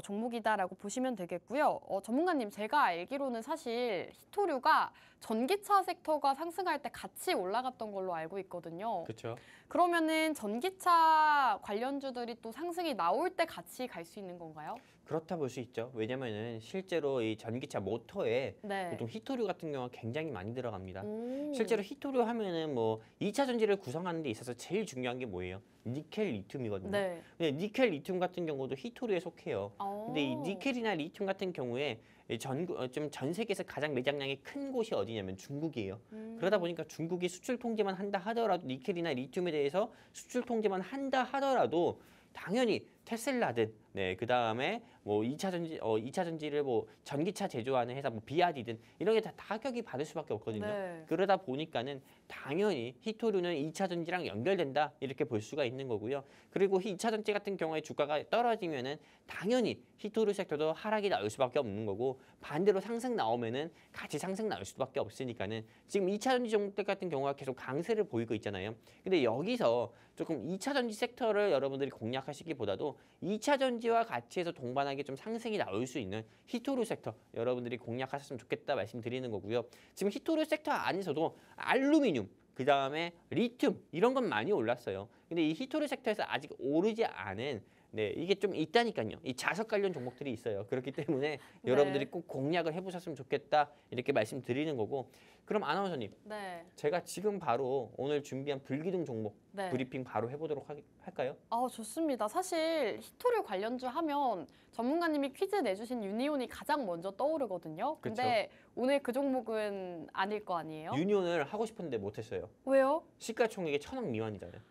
종목이다라고 보시면 되겠고요. 전문가님, 제가 알기로는 사실 히토류가 전기차 섹터가 상승할 때 같이 올라갔던 걸로 알고 있거든요. 그렇죠. 그러면은 전기차 관련주들이 또 상승이 나올 때 같이 갈 수 있는 건가요? 그렇다 볼 수 있죠. 왜냐면은 실제로 이 전기차 모터에 네. 보통 히토류 같은 경우가 굉장히 많이 들어갑니다. 오. 실제로 히토류 하면은 뭐 2차 전지를 구성하는 데 있어서 제일 중요한 게 뭐예요? 니켈, 리튬이거든요. 네. 근데 니켈, 리튬 같은 경우도 히토류에 속해요. 근데 이 니켈이나 리튬 같은 경우에 전 세계에서 가장 매장량이 큰 곳이 어디냐면 중국이에요. 그러다 보니까 중국이 수출 통제만 한다 하더라도 니켈이나 리튬에 대해서 수출 통제만 한다 하더라도 당연히 테슬라든 그다음에 뭐 2차 전지를 뭐 전기차 제조하는 회사 뭐 비아디든 이런 게 다 타격이 받을 수밖에 없거든요. 네. 그러다 보니까는 당연히 히토류는 2차 전지랑 연결된다 이렇게 볼 수가 있는 거고요. 그리고 2차 전지 같은 경우에 주가가 떨어지면은 당연히 히토류 섹터도 하락이 나올 수밖에 없는 거고 반대로 상승 나오면은 같이 상승 나올 수밖에 없으니까는 지금 2차 전지 종목들 같은 경우가 계속 강세를 보이고 있잖아요. 근데 여기서 조금 2차 전지 섹터를 여러분들이 공략하시기보다도 2차 전지와 같이 해서 동반하게 좀 상승이 나올 수 있는 히토류 섹터 여러분들이 공략하셨으면 좋겠다 말씀드리는 거고요. 지금 히토류 섹터 안에서도 알루미늄 그다음에 리튬 이런 건 많이 올랐어요. 근데 이 히토류 섹터에서 아직 오르지 않은 이게 좀 있다니까요. 이 자석 관련 종목들이 있어요. 그렇기 때문에 여러분들이 꼭 공략을 해보셨으면 좋겠다 이렇게 말씀드리는 거고. 그럼 아나운서님, 네. 제가 지금 바로 오늘 준비한 불기둥 종목 네. 브리핑 바로 해보도록 할까요? 좋습니다. 사실 히토류 관련주 하면 전문가님이 퀴즈 내주신 유니온이 가장 먼저 떠오르거든요. 근데 오늘 그 종목은 아닐 거 아니에요? 유니온을 하고 싶었는데 못했어요. 왜요? 시가총액이 1,000억 미만이잖아요.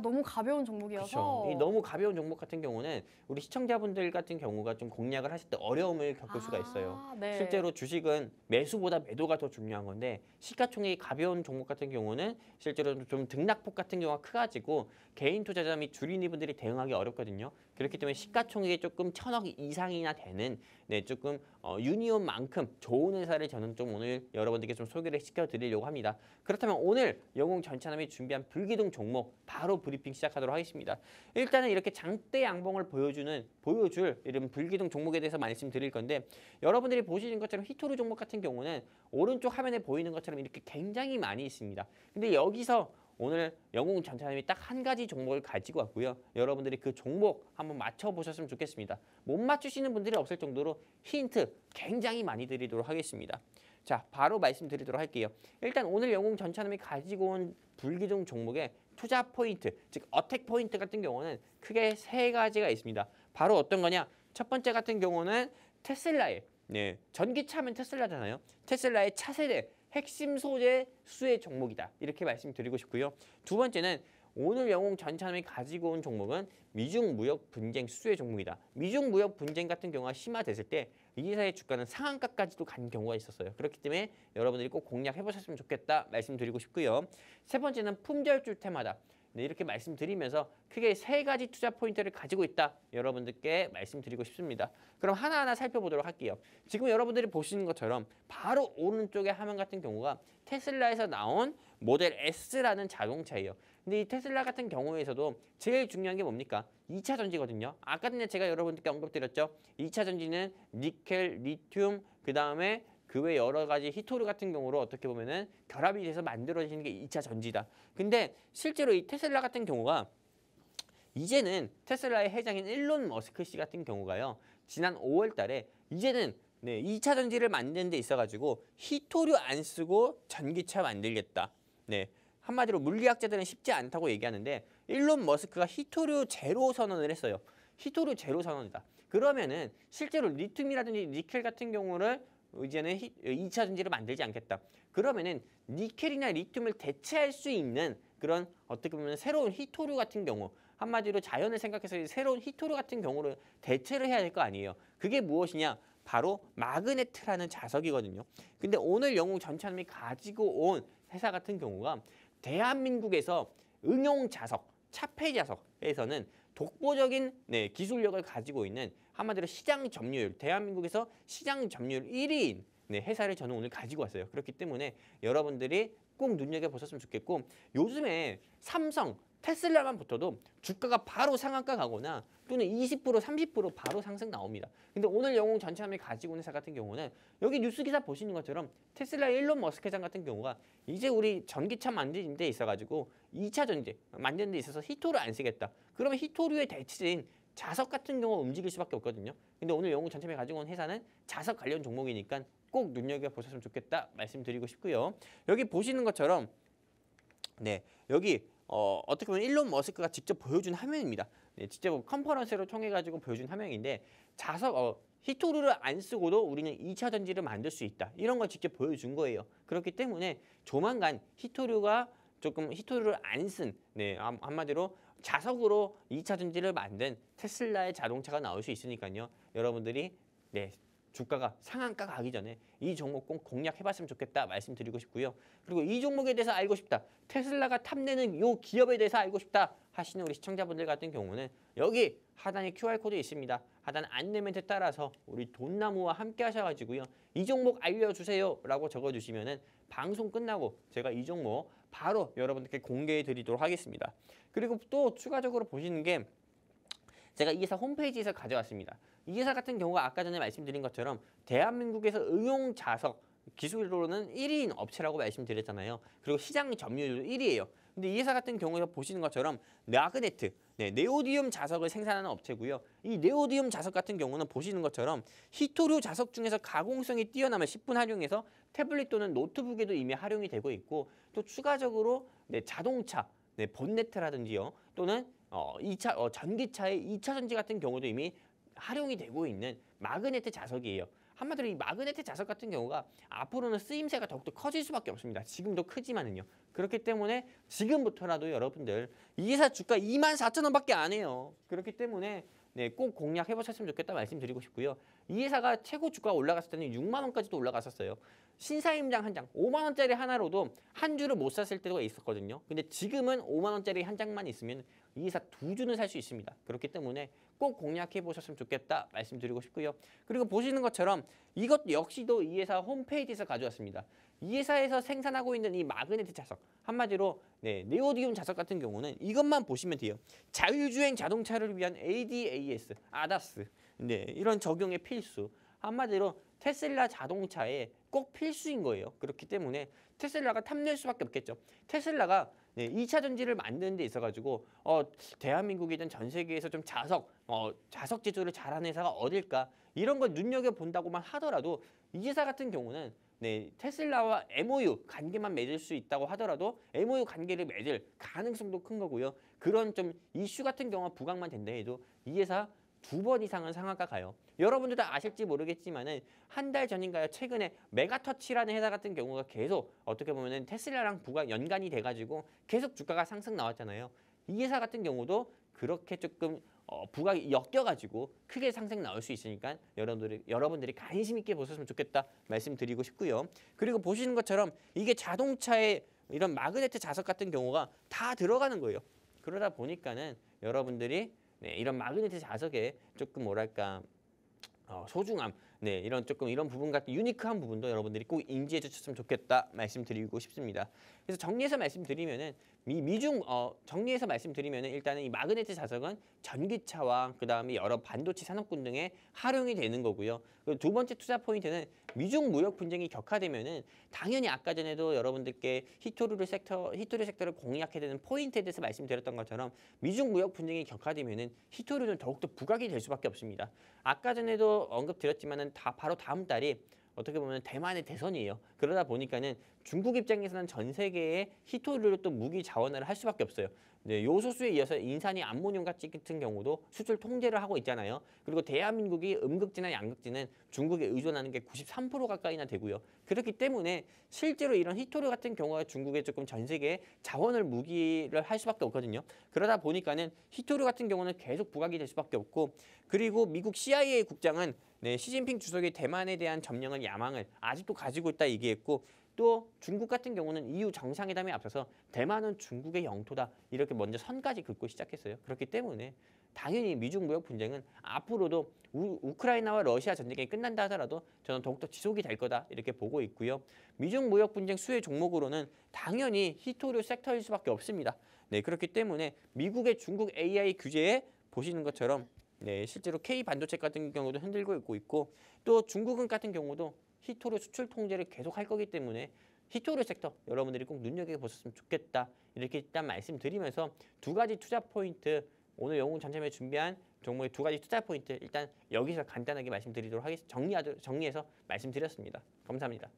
너무 가벼운 종목이어서. 그렇죠. 이 너무 가벼운 종목 같은 경우는 우리 시청자분들 같은 경우가 좀 공략을 하실 때 어려움을 겪을 수가 있어요. 네. 실제로 주식은 매수보다 매도가 더 중요한 건데 시가총액이 가벼운 종목 같은 경우는 실제로 좀 등락폭 같은 경우가 커가지고 개인 투자자 및 주린이분들이 대응하기 어렵거든요. 그렇기 때문에 시가총액이 조금 1,000억 이상이나 되는 조금 유니온만큼 좋은 회사를 저는 좀 오늘 여러분들께 좀 소개를 시켜드리려고 합니다. 그렇다면 오늘 영웅 전차남이 준비한 불기둥 종목 바로 브리핑 시작하도록 하겠습니다. 일단은 이렇게 장대 양봉을 보여줄 이런 불기둥 종목에 대해서 말씀드릴 건데 여러분들이 보시는 것처럼 히토류 종목 같은 경우는 오른쪽 화면에 보이는 것처럼 이렇게 굉장히 많이 있습니다. 근데 여기서 오늘 영웅 전차남이 딱 한 가지 종목을 가지고 왔고요. 여러분들이 그 종목 한번 맞춰보셨으면 좋겠습니다. 못 맞추시는 분들이 없을 정도로 힌트 굉장히 많이 드리도록 하겠습니다. 자, 바로 말씀드리도록 할게요. 일단 오늘 영웅 전차남이 가지고 온 불기둥 종목의 투자 포인트, 즉 어택 포인트 같은 경우는 크게 세 가지가 있습니다. 바로 어떤 거냐? 첫 번째 같은 경우는 테슬라의 전기차면 테슬라잖아요. 테슬라의 차세대 핵심 소재 수혜 종목이다. 이렇게 말씀드리고 싶고요. 두 번째는 오늘 영웅 전차남이 가지고 온 종목은 미중 무역 분쟁 수혜 종목이다. 미중 무역 분쟁 같은 경우가 심화됐을 때 이 회사의 주가는 상한가까지도 간 경우가 있었어요. 그렇기 때문에 여러분들이 꼭 공략해 보셨으면 좋겠다 말씀드리고 싶고요. 세 번째는 품절주 테마다. 네, 이렇게 말씀드리면서 크게 세 가지 투자 포인트를 가지고 있다. 여러분들께 말씀드리고 싶습니다. 그럼 하나하나 살펴보도록 할게요. 지금 여러분들이 보시는 것처럼 바로 오른쪽의 화면 같은 경우가 테슬라에서 나온 모델 S라는 자동차예요. 근데 이 테슬라 같은 경우에서도 제일 중요한 게 뭡니까? 2차 전지거든요. 아까 전에 제가 여러분들께 언급드렸죠. 2차 전지는 니켈, 리튬, 그다음에 그 외 여러 가지 히토류 같은 경우로 어떻게 보면은 결합이 돼서 만들어지는 게 2차 전지다. 근데 실제로 이 테슬라 같은 경우가 이제는 테슬라의 회장인 일론 머스크 씨 같은 경우가요. 지난 5월 달에 이제는 2차 전지를 만드는 데 있어가지고 히토류 안 쓰고 전기차 만들겠다. 네, 한마디로 물리학자들은 쉽지 않다고 얘기하는데 일론 머스크가 히토류 제로 선언을 했어요. 히토류 제로 선언이다. 그러면은 실제로 리튬이라든지 니켈 같은 경우를 이제는 2차 전지를 만들지 않겠다. 그러면은 니켈이나 리튬을 대체할 수 있는 그런 어떻게 보면 새로운 히토류 같은 경우, 한마디로 자연을 생각해서 새로운 히토류 같은 경우를 대체를 해야 될 거 아니에요. 그게 무엇이냐? 바로 마그네트라는 자석이거든요. 근데 오늘 영웅 전차님이 가지고 온 회사 같은 경우가 대한민국에서 응용 자석, 차폐 자석에서는 독보적인 기술력을 가지고 있는 한마디로 시장 점유율, 대한민국에서 시장 점유율 1위인 회사를 저는 오늘 가지고 왔어요. 그렇기 때문에 여러분들이 꼭 눈여겨보셨으면 좋겠고, 요즘에 삼성, 테슬라만 붙어도 주가가 바로 상한가 가거나 또는 20%, 30% 바로 상승 나옵니다. 근데 오늘 영웅 전체함이 가지고 있는 회사 같은 경우는 여기 뉴스 기사 보시는 것처럼 테슬라 일론 머스크 회장 같은 경우가 이제 우리 전기차 만드는 데 있어가지고 2차 전지 만드는 데 있어서 히토를 안 쓰겠다. 그러면 히토류의 대체인 자석 같은 경우가 움직일 수밖에 없거든요. 근데 오늘 영웅 전체함이 가지고 온 회사는 자석 관련 종목이니까 꼭 눈여겨보셨으면 좋겠다 말씀드리고 싶고요. 여기 보시는 것처럼 여기 어떻게 보면 일론 머스크가 직접 보여준 화면입니다. 직접 컨퍼런스를 통해 가지고 보여준 화면인데 자석 히토류를 안 쓰고도 우리는 2차 전지를 만들 수 있다. 이런 걸 직접 보여준 거예요. 그렇기 때문에 조만간 히토류를 안 쓴 한마디로 자석으로 2차 전지를 만든 테슬라의 자동차가 나올 수 있으니까요. 여러분들이 주가가 상한가 가기 전에 이 종목 꼭 공략해봤으면 좋겠다 말씀드리고 싶고요. 그리고 이 종목에 대해서 알고 싶다, 테슬라가 탐내는 이 기업에 대해서 알고 싶다 하시는 우리 시청자분들 같은 경우는 여기 하단에 QR코드 있습니다. 하단 안내멘트 따라서 우리 돈나무와 함께 하셔가지고요. 이 종목 알려주세요 라고 적어주시면은 방송 끝나고 제가 이 종목 바로 여러분들께 공개해 드리도록 하겠습니다. 그리고 또 추가적으로 보시는 게 제가 이 회사 홈페이지에서 가져왔습니다. 이 회사 같은 경우가 아까 전에 말씀드린 것처럼 대한민국에서 응용 자석 기술로는 1위인 업체라고 말씀드렸잖아요. 그리고 시장 점유율도 1위예요. 근데 이 회사 같은 경우에 보시는 것처럼 마그네트, 네오디움 자석을 생산하는 업체고요. 이 네오디움 자석 같은 경우는 보시는 것처럼 히토류 자석 중에서 가공성이 뛰어나면 10분 활용해서 태블릿 또는 노트북에도 이미 활용이 되고 있고, 또 추가적으로 자동차, 본네트라든지요, 또는 전기차의 2차 전지 같은 경우도 이미 활용이 되고 있는 마그네트 자석이에요. 한마디로 이 마그네트 자석 같은 경우가 앞으로는 쓰임새가 더욱더 커질 수밖에 없습니다. 지금도 크지만은요. 그렇기 때문에 지금부터라도 여러분들 이 회사 주가 24,000원밖에 안 해요. 그렇기 때문에 꼭 공략해 보셨으면 좋겠다 말씀드리고 싶고요. 이 회사가 최고 주가가 올라갔을 때는 6만 원까지도 올라갔었어요. 신사임장 한 장, 5만 원짜리 하나로도 한 주를 못 샀을 때가 있었거든요. 근데 지금은 5만 원짜리 한 장만 있으면 이 회사 두 주는 살 수 있습니다. 그렇기 때문에 꼭 공략해 보셨으면 좋겠다 말씀드리고 싶고요. 그리고 보시는 것처럼 이것 역시도 이 회사 홈페이지에서 가져왔습니다. 이 회사에서 생산하고 있는 이 마그네트 자석, 한마디로 네오디움 자석 같은 경우는 이것만 보시면 돼요. 자율주행 자동차를 위한 ADAS, ADAS, 이런 적용의 필수. 한마디로 테슬라 자동차에 꼭 필수인 거예요. 그렇기 때문에 테슬라가 탐낼 수밖에 없겠죠. 테슬라가 2차 전지를 만드는 데 있어가지고 대한민국이든 전 세계에서 좀 자석 제조를 잘하는 회사가 어딜까, 이런 걸 눈여겨본다고만 하더라도 이 회사 같은 경우는 테슬라와 MOU 관계만 맺을 수 있다고 하더라도 MOU 관계를 맺을 가능성도 큰 거고요. 그런 좀 이슈 같은 경우가 부각만 된다 해도 이 회사 2번 이상은 상한가 가요. 여러분들 다 아실지 모르겠지만은 한 달 전인가요? 최근에 메가터치라는 회사 같은 경우가 계속 어떻게 보면은 테슬라랑 연관이 돼가지고 계속 주가가 상승 나왔잖아요. 이 회사 같은 경우도 그렇게 조금 부각이 엮여가지고 크게 상승 나올 수 있으니까 여러분들이 관심 있게 보셨으면 좋겠다 말씀드리고 싶고요. 그리고 보시는 것처럼 이게 자동차에 이런 마그네트 자석 같은 경우가 다 들어가는 거예요. 그러다 보니까는 여러분들이 네, 이런 마그네틱 자석에 조금 뭐랄까 소중함, 네, 이런 조금 이런 부분 같은 유니크한 부분도 여러분들이 꼭 인지해 주셨으면 좋겠다 말씀드리고 싶습니다. 그래서 정리해서 말씀드리면은 정리해서 말씀드리면은 일단은 이 마그네틱 자석은 전기차와 그다음에 여러 반도체 산업군 등에 활용이 되는 거고요. 그리고 두 번째 투자 포인트는 미중 무역 분쟁이 격화되면은 당연히 아까 전에도 여러분들께 히토류 섹터를 공략해야 되는 포인트에 대해서 말씀드렸던 것처럼 미중 무역 분쟁이 격화되면은 히토류는 더욱더 부각이 될 수밖에 없습니다. 아까 전에도 언급드렸지만은 바로 다음 달이 어떻게 보면 대만의 대선이에요. 그러다 보니까는 중국 입장에서는 전 세계에 히토류로 또 무기 자원화를 할 수밖에 없어요. 네, 요소수에 이어서 인산이 암모늄 같은 경우도 수출 통제를 하고 있잖아요. 그리고 대한민국이 음극지나 양극지는 중국에 의존하는 게 93% 가까이나 되고요. 그렇기 때문에 실제로 이런 히토류 같은 경우가 중국에 조금 전 세계에 자원을 무기를 할 수밖에 없거든요. 그러다 보니까는 히토류 같은 경우는 계속 부각이 될 수밖에 없고, 그리고 미국 CIA 국장은 네, 시진핑 주석이 대만에 대한 점령을 야망을 아직도 가지고 있다 얘기했고, 또 중국 같은 경우는 EU 정상회담에 앞서서 대만은 중국의 영토다 이렇게 먼저 선까지 긋고 시작했어요. 그렇기 때문에 당연히 미중 무역 분쟁은 앞으로도 우크라이나와 러시아 전쟁이 끝난다 하더라도 저는 더욱더 지속이 될 거다 이렇게 보고 있고요. 미중 무역 분쟁 수혜 종목으로는 당연히 히토류 섹터일 수밖에 없습니다. 네, 그렇기 때문에 미국의 중국 AI 규제에 보시는 것처럼 네, 실제로 K 반도체 같은 경우도 흔들고 있고, 또 중국은 같은 경우도 히토류 수출 통제를 계속 할 거기 때문에 히토류 섹터 여러분들이 꼭 눈여겨보셨으면 좋겠다 이렇게 일단 말씀드리면서 두 가지 투자 포인트, 오늘 영웅 전참에 준비한 종목의 두 가지 투자 포인트 일단 여기서 간단하게 말씀드리도록 하겠습니다. 정리해서 말씀드렸습니다. 감사합니다.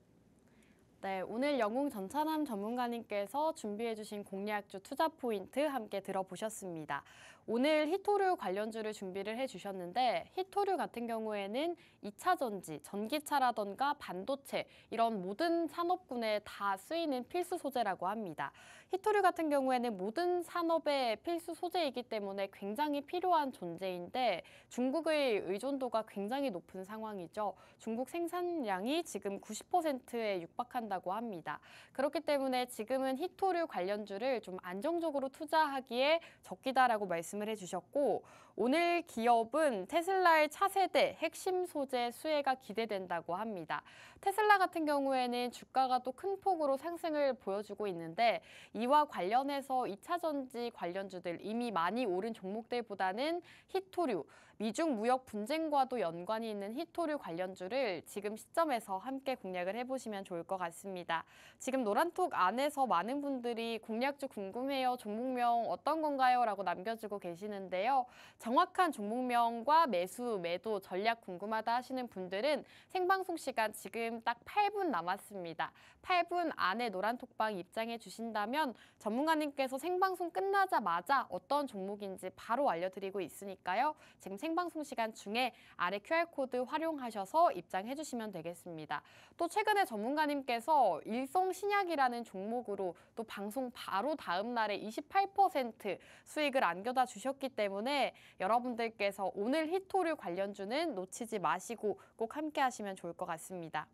네, 오늘 영웅 전차남 전문가님께서 준비해주신 공략주 투자 포인트 함께 들어보셨습니다. 오늘 히토류 관련주를 준비를 해주셨는데, 히토류 같은 경우에는 2차 전지, 전기차라던가 반도체 이런 모든 산업군에 다 쓰이는 필수 소재라고 합니다. 히토류 같은 경우에는 모든 산업의 필수 소재이기 때문에 굉장히 필요한 존재인데, 중국의 의존도가 굉장히 높은 상황이죠. 중국 생산량이 지금 90%에 육박한다고 합니다. 그렇기 때문에 지금은 히토류 관련주를 좀 안정적으로 투자하기에 적기다라고 말씀을 해주셨고, 오늘 기업은 테슬라의 차세대 핵심 소재 수혜가 기대된다고 합니다. 테슬라 같은 경우에는 주가가 또 큰 폭으로 상승을 보여주고 있는데, 이와 관련해서 2차 전지 관련주들 이미 많이 오른 종목들보다는 히토류, 미중 무역 분쟁과도 연관이 있는 히토류 관련주를 지금 시점에서 함께 공략을 해보시면 좋을 것 같습니다. 지금 노란톡 안에서 많은 분들이 공략주 궁금해요, 종목명 어떤 건가요? 라고 남겨주고 계시는데요. 정확한 종목명과 매수, 매도, 전략 궁금하다 하시는 분들은 생방송 시간 지금 딱 8분 남았습니다. 8분 안에 노란톡방 입장해 주신다면 전문가님께서 생방송 끝나자마자 어떤 종목인지 바로 알려드리고 있으니까요. 지금 생방송 시간 중에 아래 QR코드 활용하셔서 입장해 주시면 되겠습니다. 또 최근에 전문가님께서 일성신약이라는 종목으로 또 방송 바로 다음 날에 28% 수익을 안겨다 주셨기 때문에 여러분들께서 오늘 히토류 관련주는 놓치지 마시고 꼭 함께 하시면 좋을 것 같습니다.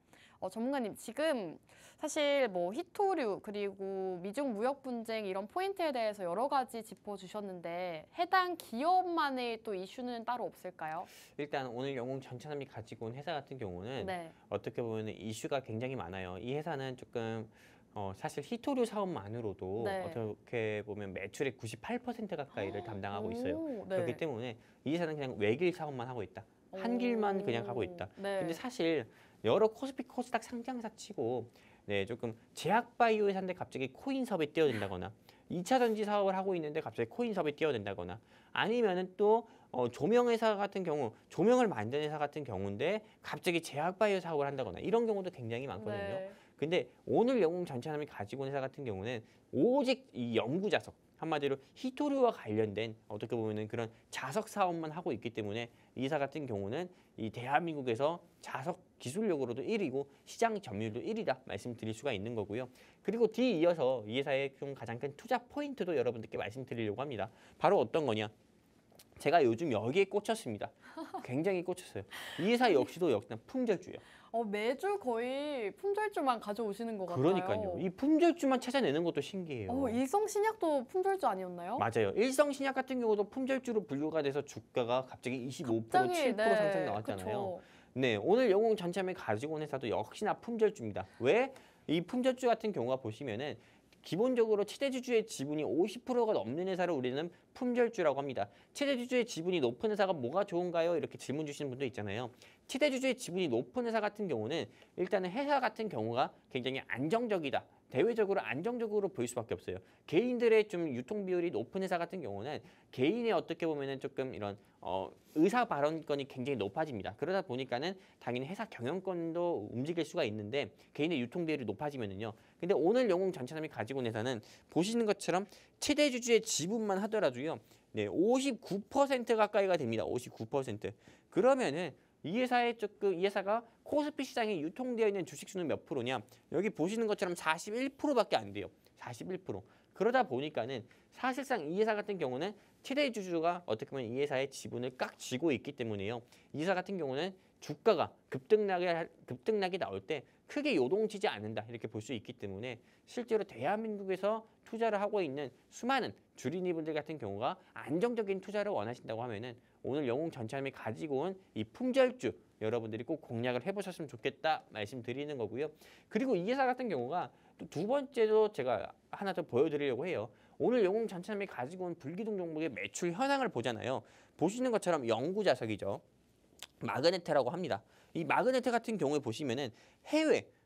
전문가님, 지금 사실 뭐 히토류 그리고 미중 무역 분쟁 이런 포인트에 대해서 여러 가지 짚어주셨는데, 해당 기업만의 또 이슈는 따로 없을까요? 일단 오늘 영웅 전차남이 가지고 온 회사 같은 경우는 네. 어떻게 보면 이슈가 굉장히 많아요. 이 회사는 조금 사실 히토류 사업만으로도 네. 어떻게 보면 매출의 98% 가까이를 담당하고 있어요. 오, 네. 그렇기 때문에 이 회사는 그냥 외길 사업만 하고 있다. 한 길만 그냥 하고 있다. 네. 근데 사실 여러 코스피 코스닥 상장사 치고 네, 조금 제약바이오 회사인데 갑자기 코인 사업에 뛰어든다거나 2차 전지 사업을 하고 있는데 갑자기 코인 사업에 뛰어든다거나, 아니면은 또 조명회사 같은 경우 조명을 만드는 회사 같은 경우인데 갑자기 제약바이오 사업을 한다거나 이런 경우도 굉장히 많거든요. 네. 근데 오늘 영웅 전차남이 가지고 온 회사 같은 경우는 오직 이 연구 자석, 한마디로 히토류와 관련된 어떻게 보면은 그런 자석 사업만 하고 있기 때문에 이 회사 같은 경우는 이 대한민국에서 자석 기술력으로도 1위고 시장 점유율도 1위다 말씀드릴 수가 있는 거고요. 그리고 뒤이어서 이 회사의 좀 가장 큰 투자 포인트도 여러분들께 말씀드리려고 합니다. 바로 어떤 거냐? 제가 요즘 여기에 꽂혔습니다. 굉장히 꽂혔어요. 이 회사 역시나 품절주예요. 매주 거의 품절주만 가져오시는 것 같아요. 그러니까요. 이 품절주만 찾아내는 것도 신기해요. 일성신약도 품절주 아니었나요? 맞아요. 일성신약 같은 경우도 품절주로 분류가 돼서 주가가 갑자기 25%, 갑자기, 7% 상승 나왔잖아요. 그쵸. 네, 오늘 영웅 전참에 가지고 온 회사도 역시나 품절주입니다. 왜? 이 품절주 같은 경우가 보시면은 기본적으로 최대주주의 지분이 50%가 넘는 회사를 우리는 품절주라고 합니다. 최대주주의 지분이 높은 회사가 뭐가 좋은가요? 이렇게 질문 주시는 분도 있잖아요. 최대주주의 지분이 높은 회사 같은 경우는 일단은 회사 같은 경우가 굉장히 안정적이다. 대외적으로 안정적으로 보일 수밖에 없어요. 개인들의 좀 유통 비율이 높은 회사 같은 경우는 개인의 어떻게 보면은 조금 이런 의사 발언권이 굉장히 높아집니다. 그러다 보니까는 당연히 회사 경영권도 움직일 수가 있는데 개인의 유통 비율이 높아지면은요. 근데 오늘 영웅 전체남이 가지고 온 회사는 보시는 것처럼 최대 주주의 지분만 하더라도요. 네, 59% 가까이가 됩니다. 59%. 그러면은 이 회사가 코스피 시장에 유통되어 있는 주식수는 몇 프로냐? 여기 보시는 것처럼 41%밖에 안 돼요. 41%. 그러다 보니까는 사실상 이 회사 같은 경우는 최대 주주가 어떻게 보면 이 회사의 지분을 꽉 쥐고 있기 때문에요. 이 회사 같은 경우는 주가가 급등락이 나올 때 크게 요동치지 않는다 이렇게 볼 수 있기 때문에 실제로 대한민국에서 투자를 하고 있는 수많은 주린이분들 같은 경우가 안정적인 투자를 원하신다고 하면은 오늘 영웅 전참이 가지고 온 이 품절주 여러분들이 꼭 공략을 해보셨으면 좋겠다 말씀드리는 거고요. 그리고 이 회사 같은 경우가 또 두 번째도 제가 하나 더 보여드리려고 해요. 오늘 영웅 전참이 가지고 온 불기둥 종목의 매출 현황을 보잖아요. 보시는 것처럼 영구자석이죠. 마그네테라고 합니다. 이 마그네테 같은 경우에 보시면은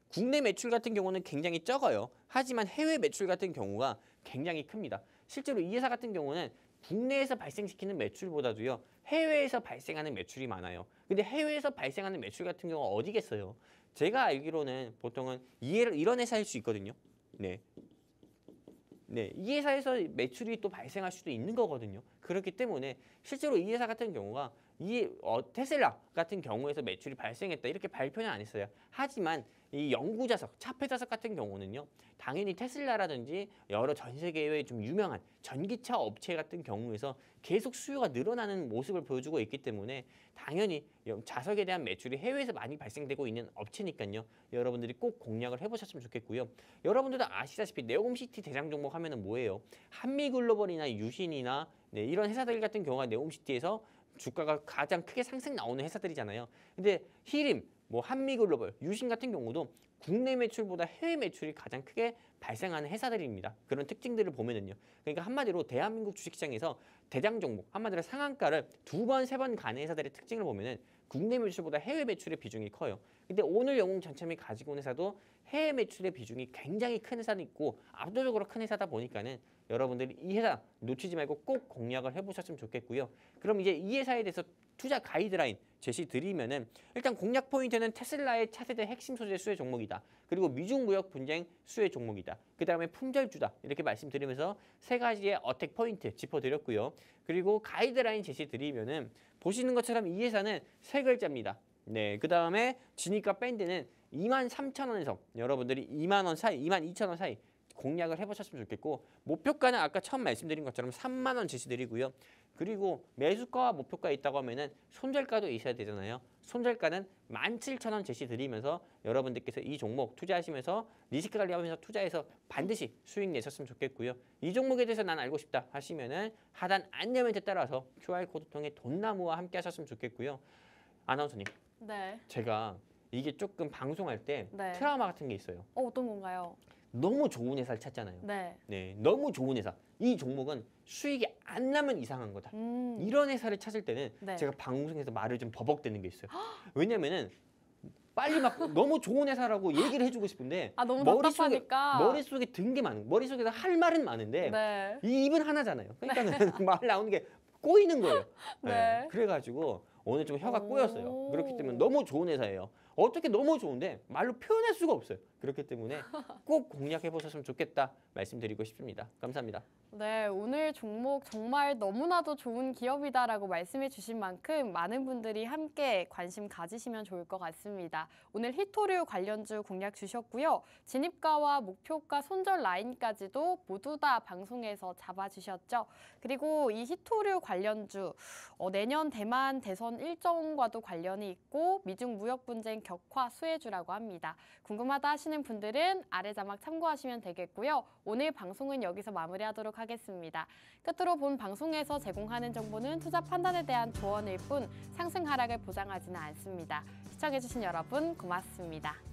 국내 매출 같은 경우는 굉장히 적어요. 하지만 해외 매출 같은 경우가 굉장히 큽니다. 실제로 이 회사 같은 경우는 국내에서 발생시키는 매출보다도요. 해외에서 발생하는 매출이 많아요. 근데 해외에서 발생하는 매출 같은 경우가 어디겠어요? 제가 알기로는 보통은 이런 회사일 수 있거든요. 네. 네, 이 회사에서 매출이 또 발생할 수도 있는 거거든요. 그렇기 때문에 실제로 이 회사 같은 경우가 테슬라 같은 경우에서 매출이 발생했다 이렇게 발표는 안 했어요. 하지만 이 영구자석, 차폐자석 같은 경우는요. 당연히 테슬라라든지 여러 전 세계의 좀 유명한 전기차 업체 같은 경우에서 계속 수요가 늘어나는 모습을 보여주고 있기 때문에 당연히 자석에 대한 매출이 해외에서 많이 발생되고 있는 업체니까요. 여러분들이 꼭 공략을 해보셨으면 좋겠고요. 여러분들도 아시다시피 네옴시티 대장 종목 하면은 뭐예요? 한미글로벌이나 유신이나 네, 이런 회사들 같은 경우가 네옴시티에서 주가가 가장 크게 상승 나오는 회사들이잖아요. 근데 히림, 한미글로벌, 유신 같은 경우도 국내 매출보다 해외 매출이 가장 크게 발생하는 회사들입니다. 그런 특징들을 보면은요. 그러니까 한마디로 대한민국 주식시장에서 대장 종목, 한마디로 상한가를 2번, 3번 가는 회사들의 특징을 보면은 국내 매출보다 해외 매출의 비중이 커요. 근데 오늘 영웅 전참이 가지고 온 회사도 해외 매출의 비중이 굉장히 큰 회사도 있고 압도적으로 큰 회사다 보니까는 여러분들이 이 회사 놓치지 말고 꼭 공략을 해보셨으면 좋겠고요. 그럼 이제 이 회사에 대해서 투자 가이드라인 제시 드리면은 일단 공략 포인트는 테슬라의 차세대 핵심 소재 수혜 종목이다. 그리고 미중 무역 분쟁 수혜 종목이다. 그 다음에 품절주다. 이렇게 말씀드리면서 세 가지의 어택 포인트 짚어드렸고요. 그리고 가이드라인 제시 드리면은 보시는 것처럼 이 회사는 세 글자입니다. 네, 그 다음에 진입가 밴드는 23,000원에서 여러분들이 2만 원 사이, 22,000원 사이 공략을 해보셨으면 좋겠고 목표가는 아까 처음 말씀드린 것처럼 3만 원 제시드리고요. 그리고 매수가와 목표가 있다고 하면은 손절가도 있어야 되잖아요. 손절가는 17,000원 제시드리면서 여러분들께서 이 종목 투자하시면서 리스크 관리하면서 투자해서 반드시 수익 내셨으면 좋겠고요. 이 종목에 대해서 난 알고 싶다 하시면은 하단 안내 멘트 따라서 QR코드 통해 돈나무와 함께 하셨으면 좋겠고요. 아나운서님, 네. 제가 이게 조금 방송할 때 네. 트라우마 같은 게 있어요. 어떤 건가요? 너무 좋은 회사를 찾잖아요. 네. 네, 너무 좋은 회사. 이 종목은 수익이 안 나면 이상한 거다. 이런 회사를 찾을 때는 네. 제가 방송에서 말을 좀 버벅대는 게 있어요. 왜냐면은 빨리 막 너무 좋은 회사라고 얘기를 해주고 싶은데 너무 답답하니까 머릿속에 든 게 많은 머릿속에서 할 말은 많은데 네. 이 입은 하나잖아요. 그러니까는 말 나오는 게 꼬이는 거예요. 네. 그래가지고 오늘 좀 혀가 오. 꼬였어요. 그렇기 때문에 너무 좋은 회사예요. 어떻게 너무 좋은데 말로 표현할 수가 없어요. 그렇기 때문에 꼭 공략해 보셨으면 좋겠다 말씀드리고 싶습니다. 감사합니다. 네, 오늘 종목 정말 너무나도 좋은 기업이다라고 말씀해 주신 만큼 많은 분들이 함께 관심 가지시면 좋을 것 같습니다. 오늘 히토류 관련주 공략 주셨고요. 진입가와 목표가 손절 라인까지도 모두 다 방송에서 잡아주셨죠. 그리고 이 히토류 관련주 내년 대만 대선 일정과도 관련이 있고 미중 무역 분쟁 격화 수혜주라고 합니다. 궁금하다 하시는 분들은 아래 자막 참고하시면 되겠고요. 오늘 방송은 여기서 마무리하도록 하겠습니다. 끝으로 본 방송에서 제공하는 정보는 투자 판단에 대한 조언일 뿐 상승 하락을 보장하지는 않습니다. 시청해주신 여러분 고맙습니다.